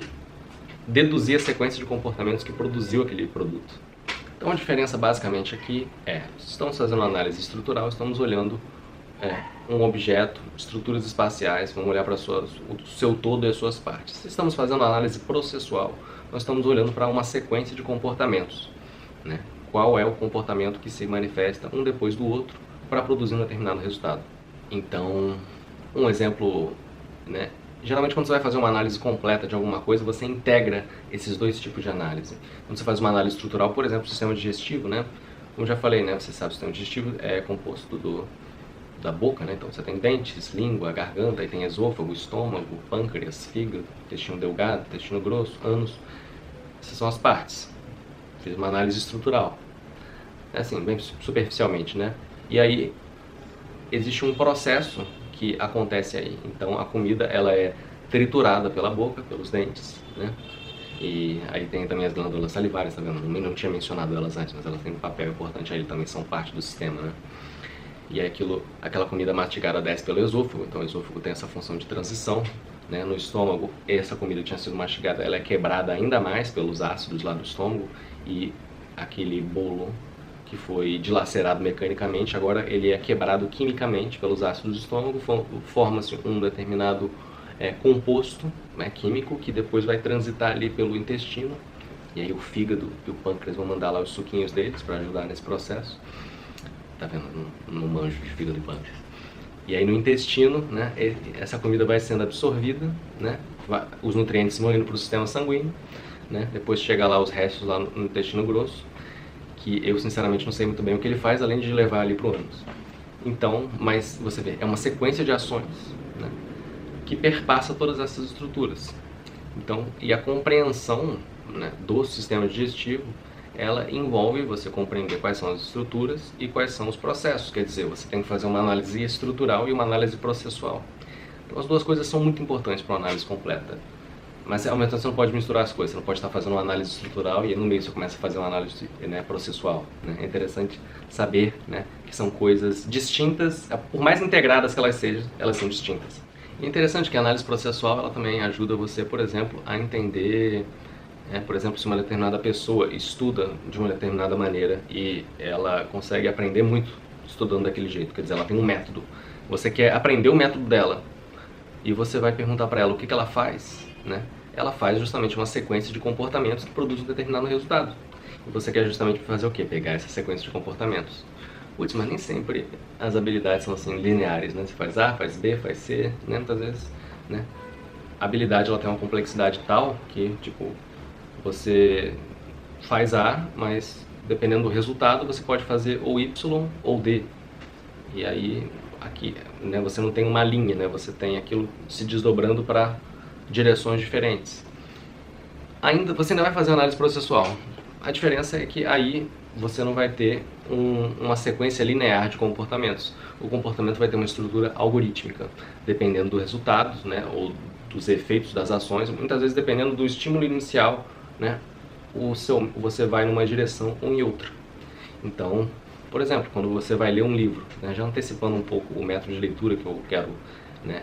[SPEAKER 1] deduzir a sequência de comportamentos que produziu aquele produto. Então a diferença basicamente aqui se estamos fazendo uma análise estrutural, estamos olhando um objeto, estruturas espaciais, vamos olhar para o seu todo e as suas partes. Se estamos fazendo uma análise processual, nós estamos olhando para uma sequência de comportamentos, né? Qual é o comportamento que se manifesta um depois do outro para produzir um determinado resultado. Então, um exemplo, né? Geralmente quando você vai fazer uma análise completa de alguma coisa, você integra esses dois tipos de análise. Quando você faz uma análise estrutural, por exemplo, o sistema digestivo, né? Como já falei, né? Você sabe, o sistema digestivo é composto da boca, né? Então você tem dentes, língua, garganta, aí tem esôfago, estômago, pâncreas, fígado, intestino delgado, intestino grosso, ânus. Essas são as partes. Fiz uma análise estrutural. É assim, bem superficialmente, né? E aí existe um processo que acontece aí. Então a comida, ela é triturada pela boca, pelos dentes, né? E aí tem também as glândulas salivares, tá vendo? Eu não tinha mencionado elas antes, mas elas têm um papel importante aí, também são parte do sistema, né? E aí aquela comida mastigada desce pelo esôfago, então o esôfago tem essa função de transição, né? No estômago, essa comida tinha sido mastigada, ela é quebrada ainda mais pelos ácidos lá do estômago, e aquele bolo que foi dilacerado mecanicamente, agora ele é quebrado quimicamente pelos ácidos do estômago, forma-se um determinado composto, né, químico, que depois vai transitar ali pelo intestino, e aí o fígado e o pâncreas vão mandar lá os suquinhos deles para ajudar nesse processo. Tá vendo? No manjo de fígado e pâncreas. E aí no intestino, né, essa comida vai sendo absorvida, né, os nutrientes vão indo para o sistema sanguíneo, né, depois chega lá os restos lá no intestino grosso, que eu sinceramente não sei muito bem o que ele faz, além de levar ali para o ânus. Então, mas você vê, é uma sequência de ações, né, que perpassa todas essas estruturas. Então, e a compreensão, né, do sistema digestivo, ela envolve você compreender quais são as estruturas e quais são os processos. Quer dizer, você tem que fazer uma análise estrutural e uma análise processual. Então, as duas coisas são muito importantes para uma análise completa. Mas, ao mesmo tempo, você não pode misturar as coisas. Você não pode estar fazendo uma análise estrutural e no meio você começa a fazer uma análise, né, processual, né? É interessante saber, né, que são coisas distintas. Por mais integradas que elas sejam, elas são distintas. E é interessante que a análise processual ela também ajuda você, por exemplo, a entender, por exemplo, se uma determinada pessoa estuda de uma determinada maneira e ela consegue aprender muito estudando daquele jeito. Quer dizer, ela tem um método. Você quer aprender o método dela e você vai perguntar para ela o que ela faz, né? Ela faz justamente uma sequência de comportamentos que produz um determinado resultado. E você quer justamente fazer o quê? Pegar essa sequência de comportamentos. Putz, mas nem sempre as habilidades são assim lineares, né? Você faz A, faz B, faz C, né? Muitas vezes, né? A habilidade ela tem uma complexidade tal que, tipo, você faz A, mas dependendo do resultado você pode fazer ou Y ou D. E aí, aqui, né, você não tem uma linha, né? Você tem aquilo se desdobrando para direções diferentes. Você ainda vai fazer análise processual. A diferença é que aí você não vai ter uma sequência linear de comportamentos. O comportamento vai ter uma estrutura algorítmica, dependendo do resultado, né, ou dos efeitos das ações, muitas vezes dependendo do estímulo inicial, né, você vai numa direção ou em outra. Então, por exemplo, quando você vai ler um livro, né, já antecipando um pouco o método de leitura que eu quero, né,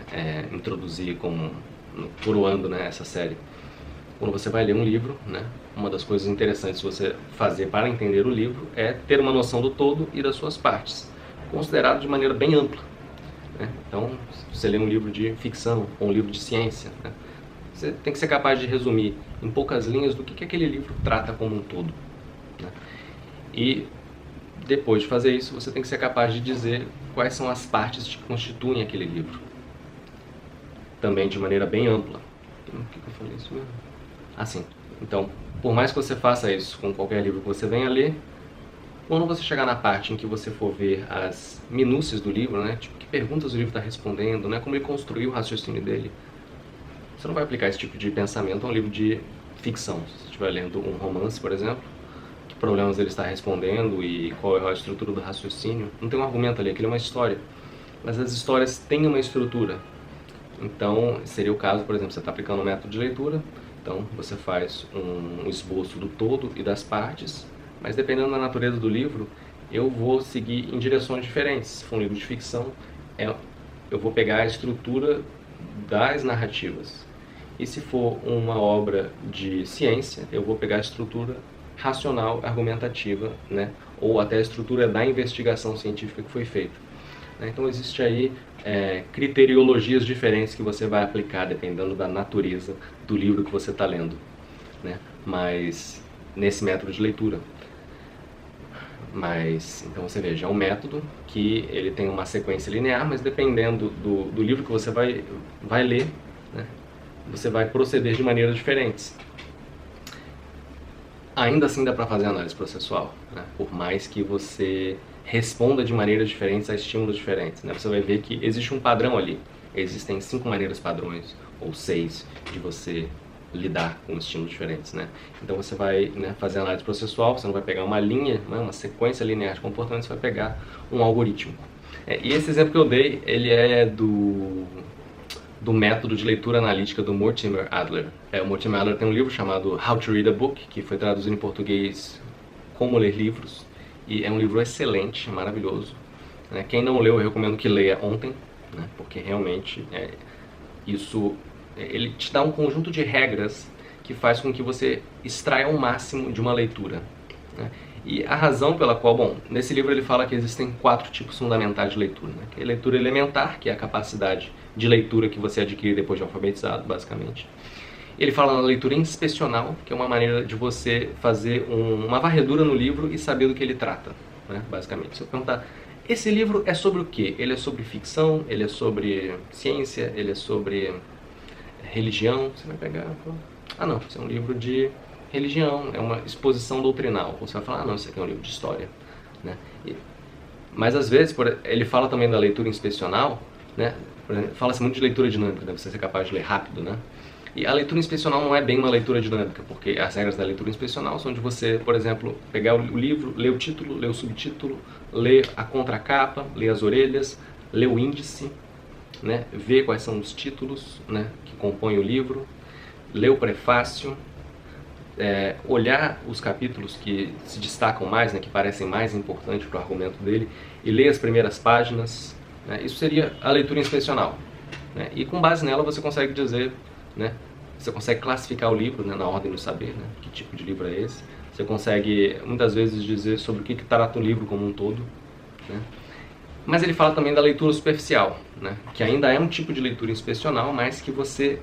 [SPEAKER 1] introduzir como coroando, né, essa série. Quando você vai ler um livro, né, uma das coisas interessantes de você fazer para entender o livro é ter uma noção do todo e das suas partes, considerado de maneira bem ampla, né? Então, se você lê um livro de ficção ou um livro de ciência, né, você tem que ser capaz de resumir em poucas linhas do que aquele livro trata como um todo, né? E depois de fazer isso, você tem que ser capaz de dizer quais são as partes que constituem aquele livro, também de maneira bem ampla. O que eu falei isso mesmo? Assim, então, por mais que você faça isso com qualquer livro que você venha ler, quando você chegar na parte em que você for ver as minúcias do livro, né, tipo, que perguntas o livro está respondendo, né, como ele construiu o raciocínio dele, você não vai aplicar esse tipo de pensamento a um livro de ficção. Se você estiver lendo um romance, por exemplo, que problemas ele está respondendo e qual é a estrutura do raciocínio, não tem um argumento ali, aquilo é uma história. Mas as histórias têm uma estrutura. Então, seria o caso, por exemplo, você está aplicando um método de leitura, então você faz um esboço do todo e das partes, mas dependendo da natureza do livro, eu vou seguir em direções diferentes. Se for um livro de ficção, eu vou pegar a estrutura das narrativas. E se for uma obra de ciência, eu vou pegar a estrutura racional, argumentativa, né? Ou até a estrutura da investigação científica que foi feita. Então existe aí criteriologias diferentes que você vai aplicar dependendo da natureza do livro que você está lendo, né? Mas nesse método de leitura. Mas então você veja, é um método que ele tem uma sequência linear, mas dependendo do livro que você vai ler, né, você vai proceder de maneiras diferentes. Ainda assim dá para fazer análise processual, né? Por mais que você responda de maneiras diferentes a estímulos diferentes, né? Você vai ver que existe um padrão ali. Existem 5 maneiras padrões, ou 6, de você lidar com estímulos diferentes, né? Então você vai, né, fazer análise processual, você não vai pegar uma linha, né, uma sequência linear de comportamentos, você vai pegar um algoritmo. E esse exemplo que eu dei, ele é do método de leitura analítica do Mortimer Adler. O Mortimer Adler tem um livro chamado How to Read a Book, que foi traduzido em português Como Ler Livros, e é um livro excelente, maravilhoso. Quem não leu, eu recomendo que leia ontem, né, porque realmente ele te dá um conjunto de regras que faz com que você extraia o máximo de uma leitura, né? E a razão pela qual, bom, nesse livro ele fala que existem 4 tipos fundamentais de leitura, né? Que é a leitura elementar, que é a capacidade de leitura que você adquire depois de alfabetizado, basicamente. Ele fala na leitura inspecional, que é uma maneira de você fazer uma varredura no livro e saber do que ele trata, né? Basicamente. Se eu perguntar, esse livro é sobre o quê? Ele é sobre ficção? Ele é sobre ciência? Ele é sobre religião? Você vai pegar e falar, ah não, isso é um livro de religião, é uma exposição doutrinal. Ou você vai falar, ah não, isso aqui é um livro de história, né? Mas às vezes ele fala também da leitura inspecional, né? Fala-se muito de leitura dinâmica, né? Você ser capaz de ler rápido, né? E a leitura inspecional não é bem uma leitura dinâmica, porque as regras da leitura inspecional são de você, por exemplo, pegar o livro, ler o título, ler o subtítulo, ler a contracapa, ler as orelhas, ler o índice, né? Ver quais são os títulos, né, que compõem o livro, ler o prefácio, olhar os capítulos que se destacam mais, né, que parecem mais importantes para o argumento dele, e ler as primeiras páginas, né? Isso seria a leitura inspecional, né? E com base nela você consegue dizer, né, você consegue classificar o livro, né, na ordem do saber, né, que tipo de livro é esse. Você consegue muitas vezes dizer sobre o que trata o livro como um todo, né? Mas ele fala também da leitura superficial, né, que ainda é um tipo de leitura inspecional, mas que você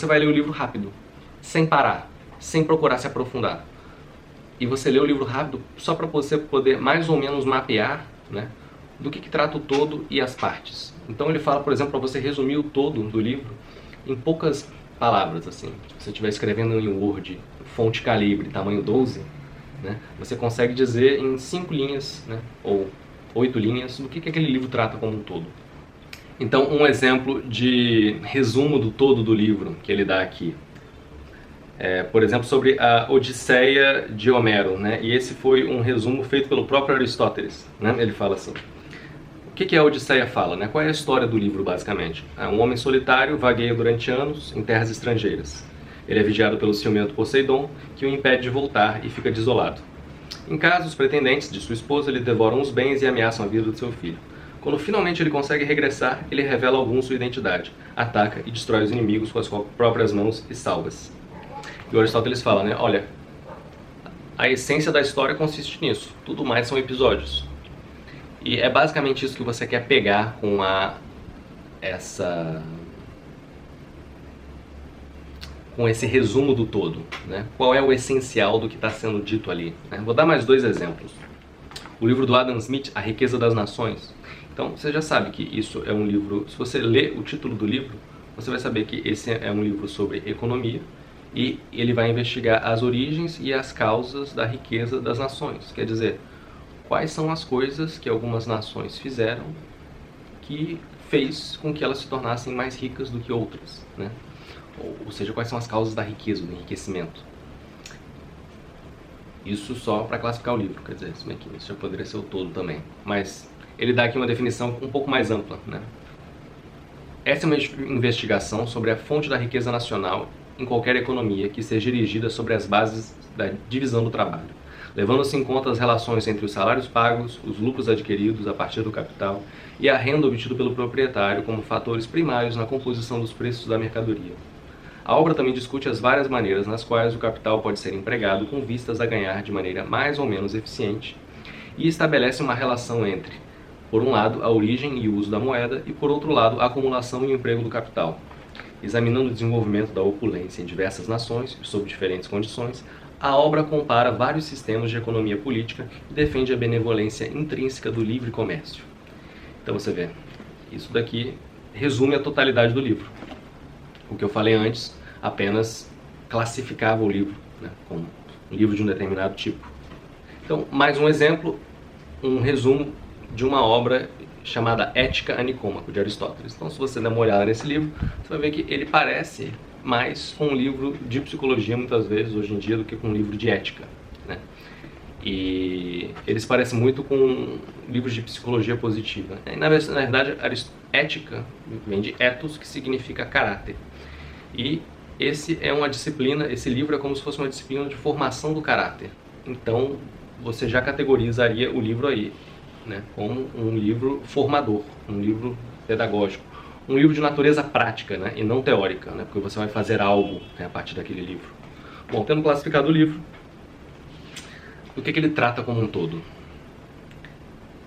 [SPEAKER 1] vai ler o livro rápido, sem parar, sem procurar se aprofundar. E você lê o livro rápido só para você poder mais ou menos mapear, né, do que trata o todo e as partes. Então ele fala, por exemplo, para você resumir o todo do livro em poucas palavras, assim. Se você estiver escrevendo em Word, fonte calibre, tamanho 12, né, você consegue dizer em 5 linhas, né, ou 8 linhas, do que aquele livro trata como um todo. Então, um exemplo de resumo do todo do livro que ele dá aqui. Por exemplo, sobre a Odisseia de Homero, né? E esse foi um resumo feito pelo próprio Aristóteles, né? Ele fala assim: o que a Odisseia fala, né? Qual é a história do livro, basicamente? Um homem solitário vagueia durante anos em terras estrangeiras. Ele é vigiado pelo ciumento Poseidon, que o impede de voltar e fica desolado. Em casa, os pretendentes de sua esposa lhe devoram os bens e ameaçam a vida de seu filho. Quando finalmente ele consegue regressar, ele revela a alguns sua identidade, ataca e destrói os inimigos com as próprias mãos e salva-se. E o Aristóteles fala, né, olha, a essência da história consiste nisso, tudo mais são episódios. E é basicamente isso que você quer pegar com esse resumo do todo, né? Qual é o essencial do que está sendo dito ali, né? Vou dar mais 2 exemplos. O livro do Adam Smith, A Riqueza das Nações. Então, você já sabe que isso é um livro, se você lê o título do livro, você vai saber que esse é um livro sobre economia, e ele vai investigar as origens e as causas da riqueza das nações. Quer dizer, quais são as coisas que algumas nações fizeram que fez com que elas se tornassem mais ricas do que outras, né? Ou seja, quais são as causas da riqueza, do enriquecimento. Isso só para classificar o livro, quer dizer, isso já poderia ser o todo também. Mas ele dá aqui uma definição um pouco mais ampla, né? Essa é uma investigação sobre a fonte da riqueza nacional em qualquer economia que seja erigida sobre as bases da divisão do trabalho, levando-se em conta as relações entre os salários pagos, os lucros adquiridos a partir do capital e a renda obtida pelo proprietário como fatores primários na composição dos preços da mercadoria. A obra também discute as várias maneiras nas quais o capital pode ser empregado com vistas a ganhar de maneira mais ou menos eficiente e estabelece uma relação entre, por um lado, a origem e o uso da moeda e, por outro lado, a acumulação e o emprego do capital. Examinando o desenvolvimento da opulência em diversas nações, sob diferentes condições, a obra compara vários sistemas de economia política e defende a benevolência intrínseca do livre comércio. Então você vê, isso daqui resume a totalidade do livro. O que eu falei antes apenas classificava o livro, né, como um livro de um determinado tipo. Então, mais um exemplo, um resumo de uma obra chamada Ética a Nicômaco, de Aristóteles. Então, se você der uma olhada nesse livro, você vai ver que ele parece mais com um livro de psicologia, muitas vezes, hoje em dia, do que com um livro de ética, né? E eles parecem muito com livros de psicologia positiva. Na verdade, ética vem de ethos, que significa caráter. E esse livro é como se fosse uma disciplina de formação do caráter. Então, você já categorizaria o livro aí, né, como um livro formador, um livro pedagógico, um livro de natureza prática, né, e não teórica, né, porque você vai fazer algo, né, a partir daquele livro. Bom, tendo classificado o livro, do que ele trata como um todo?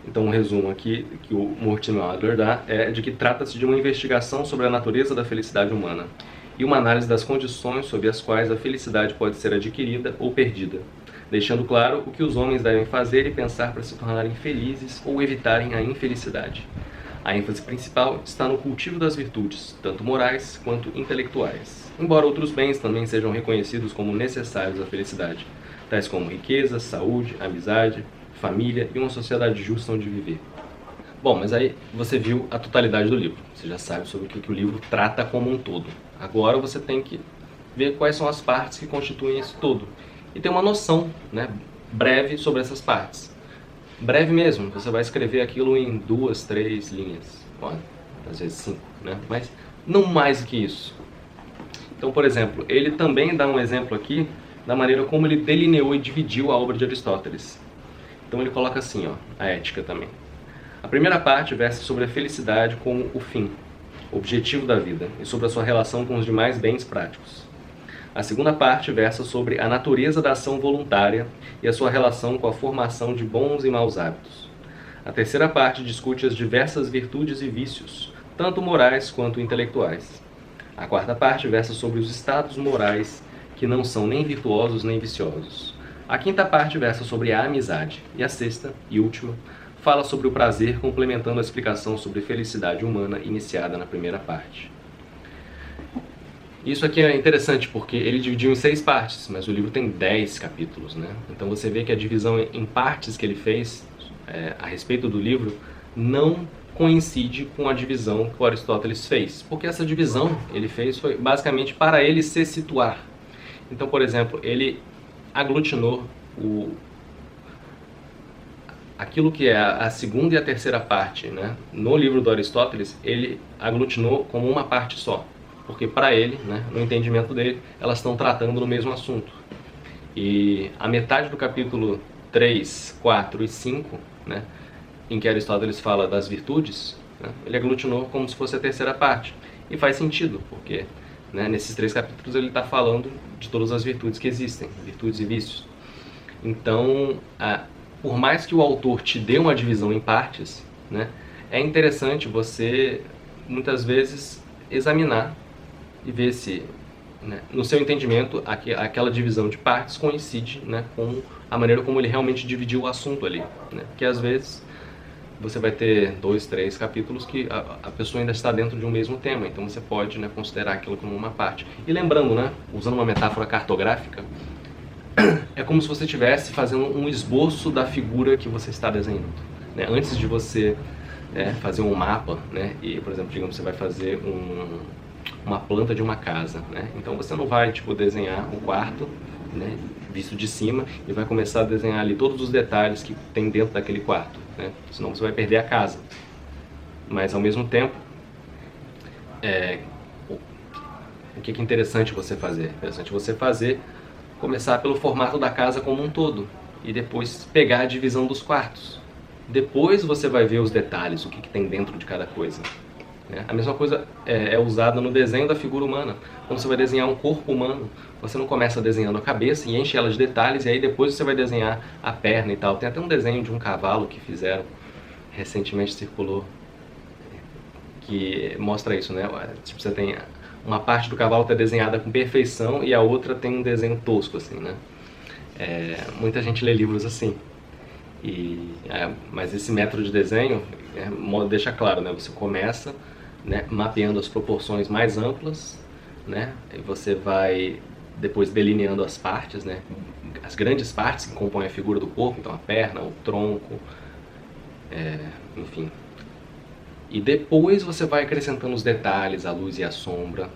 [SPEAKER 1] Então, um resumo aqui que o Mortimer Adler dá é de que trata-se de uma investigação sobre a natureza da felicidade humana e uma análise das condições sob as quais a felicidade pode ser adquirida ou perdida, deixando claro o que os homens devem fazer e pensar para se tornarem felizes ou evitarem a infelicidade. A ênfase principal está no cultivo das virtudes, tanto morais quanto intelectuais, embora outros bens também sejam reconhecidos como necessários à felicidade, tais como riqueza, saúde, amizade, família e uma sociedade justa onde viver. Bom, mas aí você viu a totalidade do livro, você já sabe sobre o que o livro trata como um todo. Agora você tem que ver quais são as partes que constituem esse todo e ter uma noção, né, breve sobre essas partes. Breve mesmo, você vai escrever aquilo em 2, 3 linhas, pode, às vezes 5, né, mas não mais do que isso. Então, por exemplo, ele também dá um exemplo aqui da maneira como ele delineou e dividiu a obra de Aristóteles. Então ele coloca assim, ó, a ética também. A primeira parte versa sobre a felicidade como o fim, o objetivo da vida, e sobre a sua relação com os demais bens práticos. A segunda parte versa sobre a natureza da ação voluntária e a sua relação com a formação de bons e maus hábitos. A terceira parte discute as diversas virtudes e vícios, tanto morais quanto intelectuais. A quarta parte versa sobre os estados morais que não são nem virtuosos nem viciosos. A quinta parte versa sobre a amizade. E a sexta e última fala sobre o prazer, complementando a explicação sobre felicidade humana iniciada na primeira parte. Isso aqui é interessante porque ele dividiu em 6 partes, mas o livro tem 10 capítulos, né? Então você vê que a divisão em partes que ele fez a respeito do livro não coincide com a divisão que o Aristóteles fez, porque essa divisão ele fez foi basicamente para ele se situar. Então, por exemplo, ele aglutinou aquilo que é a segunda e a terceira parte, né? No livro do Aristóteles, ele aglutinou como uma parte só, porque para ele, né, no entendimento dele, elas estão tratando do mesmo assunto. E a metade do capítulo 3, 4 e 5, né, em que Aristóteles fala das virtudes, né, ele aglutinou como se fosse a terceira parte. E faz sentido, porque, né, nesses 3 capítulos ele está falando de todas as virtudes que existem, virtudes e vícios. Então, por mais que o autor te dê uma divisão em partes, né, é interessante você, muitas vezes, examinar e ver se, né, no seu entendimento, aquela divisão de partes coincide, né, com a maneira como ele realmente dividiu o assunto ali. Né? Porque às vezes você vai ter 2, 3 capítulos que a pessoa ainda está dentro de um mesmo tema, então você pode, né, considerar aquilo como uma parte. E lembrando, né, usando uma metáfora cartográfica, é como se você estivesse fazendo um esboço da figura que você está desenhando. Né? Antes de você fazer um mapa, né, e, por exemplo, digamos, você vai fazer uma planta de uma casa, né? Então você não vai desenhar o quarto, né, visto de cima e vai começar a desenhar ali todos os detalhes que tem dentro daquele quarto, né? Senão você vai perder a casa. Mas ao mesmo tempo, o que é interessante você fazer? É interessante você começar pelo formato da casa como um todo e depois pegar a divisão dos quartos. Depois você vai ver os detalhes, o que tem dentro de cada coisa. A mesma coisa é usada no desenho da figura humana. Quando você vai desenhar um corpo humano, você não começa desenhando a cabeça e enche ela de detalhes, e aí depois você vai desenhar a perna e tal. Tem até um desenho de um cavalo que fizeram, recentemente circulou, que mostra isso, né? Tipo, você tem uma parte do cavalo está desenhada com perfeição e a outra tem um desenho tosco, assim, né? Muita gente lê livros assim. Mas esse método de desenho deixa claro, né? Você começa, né, mapeando as proporções mais amplas, né? E você vai depois delineando as partes, né? As grandes partes que compõem a figura do corpo, então a perna, o tronco, enfim. E depois você vai acrescentando os detalhes, a luz e a sombra.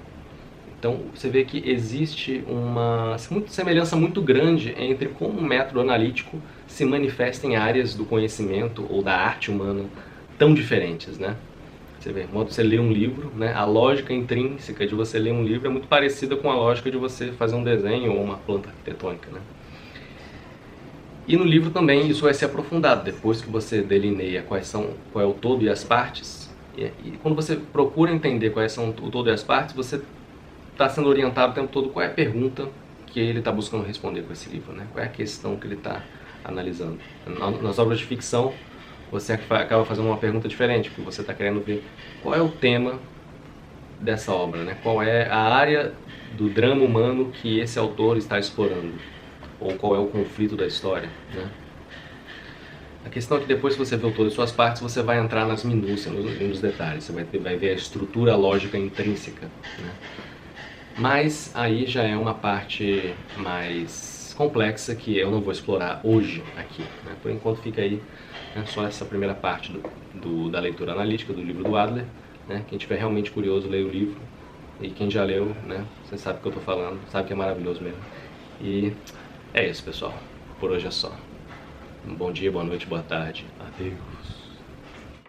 [SPEAKER 1] Então você vê que existe uma semelhança muito grande entre como um método analítico se manifesta em áreas do conhecimento ou da arte humana tão diferentes, né? Você vê, o modo de você ler um livro, né? A lógica intrínseca de você ler um livro é muito parecida com a lógica de você fazer um desenho ou uma planta arquitetônica, né? E no livro também isso vai ser aprofundado, depois que você delineia qual é o todo e as partes. E quando você procura entender quais são o todo e as partes, você está sendo orientado o tempo todo qual é a pergunta que ele está buscando responder com esse livro, né? Qual é a questão que ele está analisando. Nas obras de ficção, você acaba fazendo uma pergunta diferente, porque você está querendo ver qual é o tema dessa obra, né? Qual é a área do drama humano que esse autor está explorando, ou qual é o conflito da história, né? A questão é que depois que você vê todas as suas partes, você vai entrar nas minúcias, nos detalhes, você vai ver a estrutura lógica intrínseca, né? Mas aí já é uma parte mais complexa que eu não vou explorar hoje aqui, né? Por enquanto fica aí né? Só essa primeira parte da leitura analítica do livro do Adler, né? Quem estiver realmente curioso, leia o livro. E quem já leu, né? Você sabe o que eu tô falando, sabe que é maravilhoso mesmo. E é isso, pessoal. Por hoje é só. Um bom dia, boa noite, boa tarde. Adeus.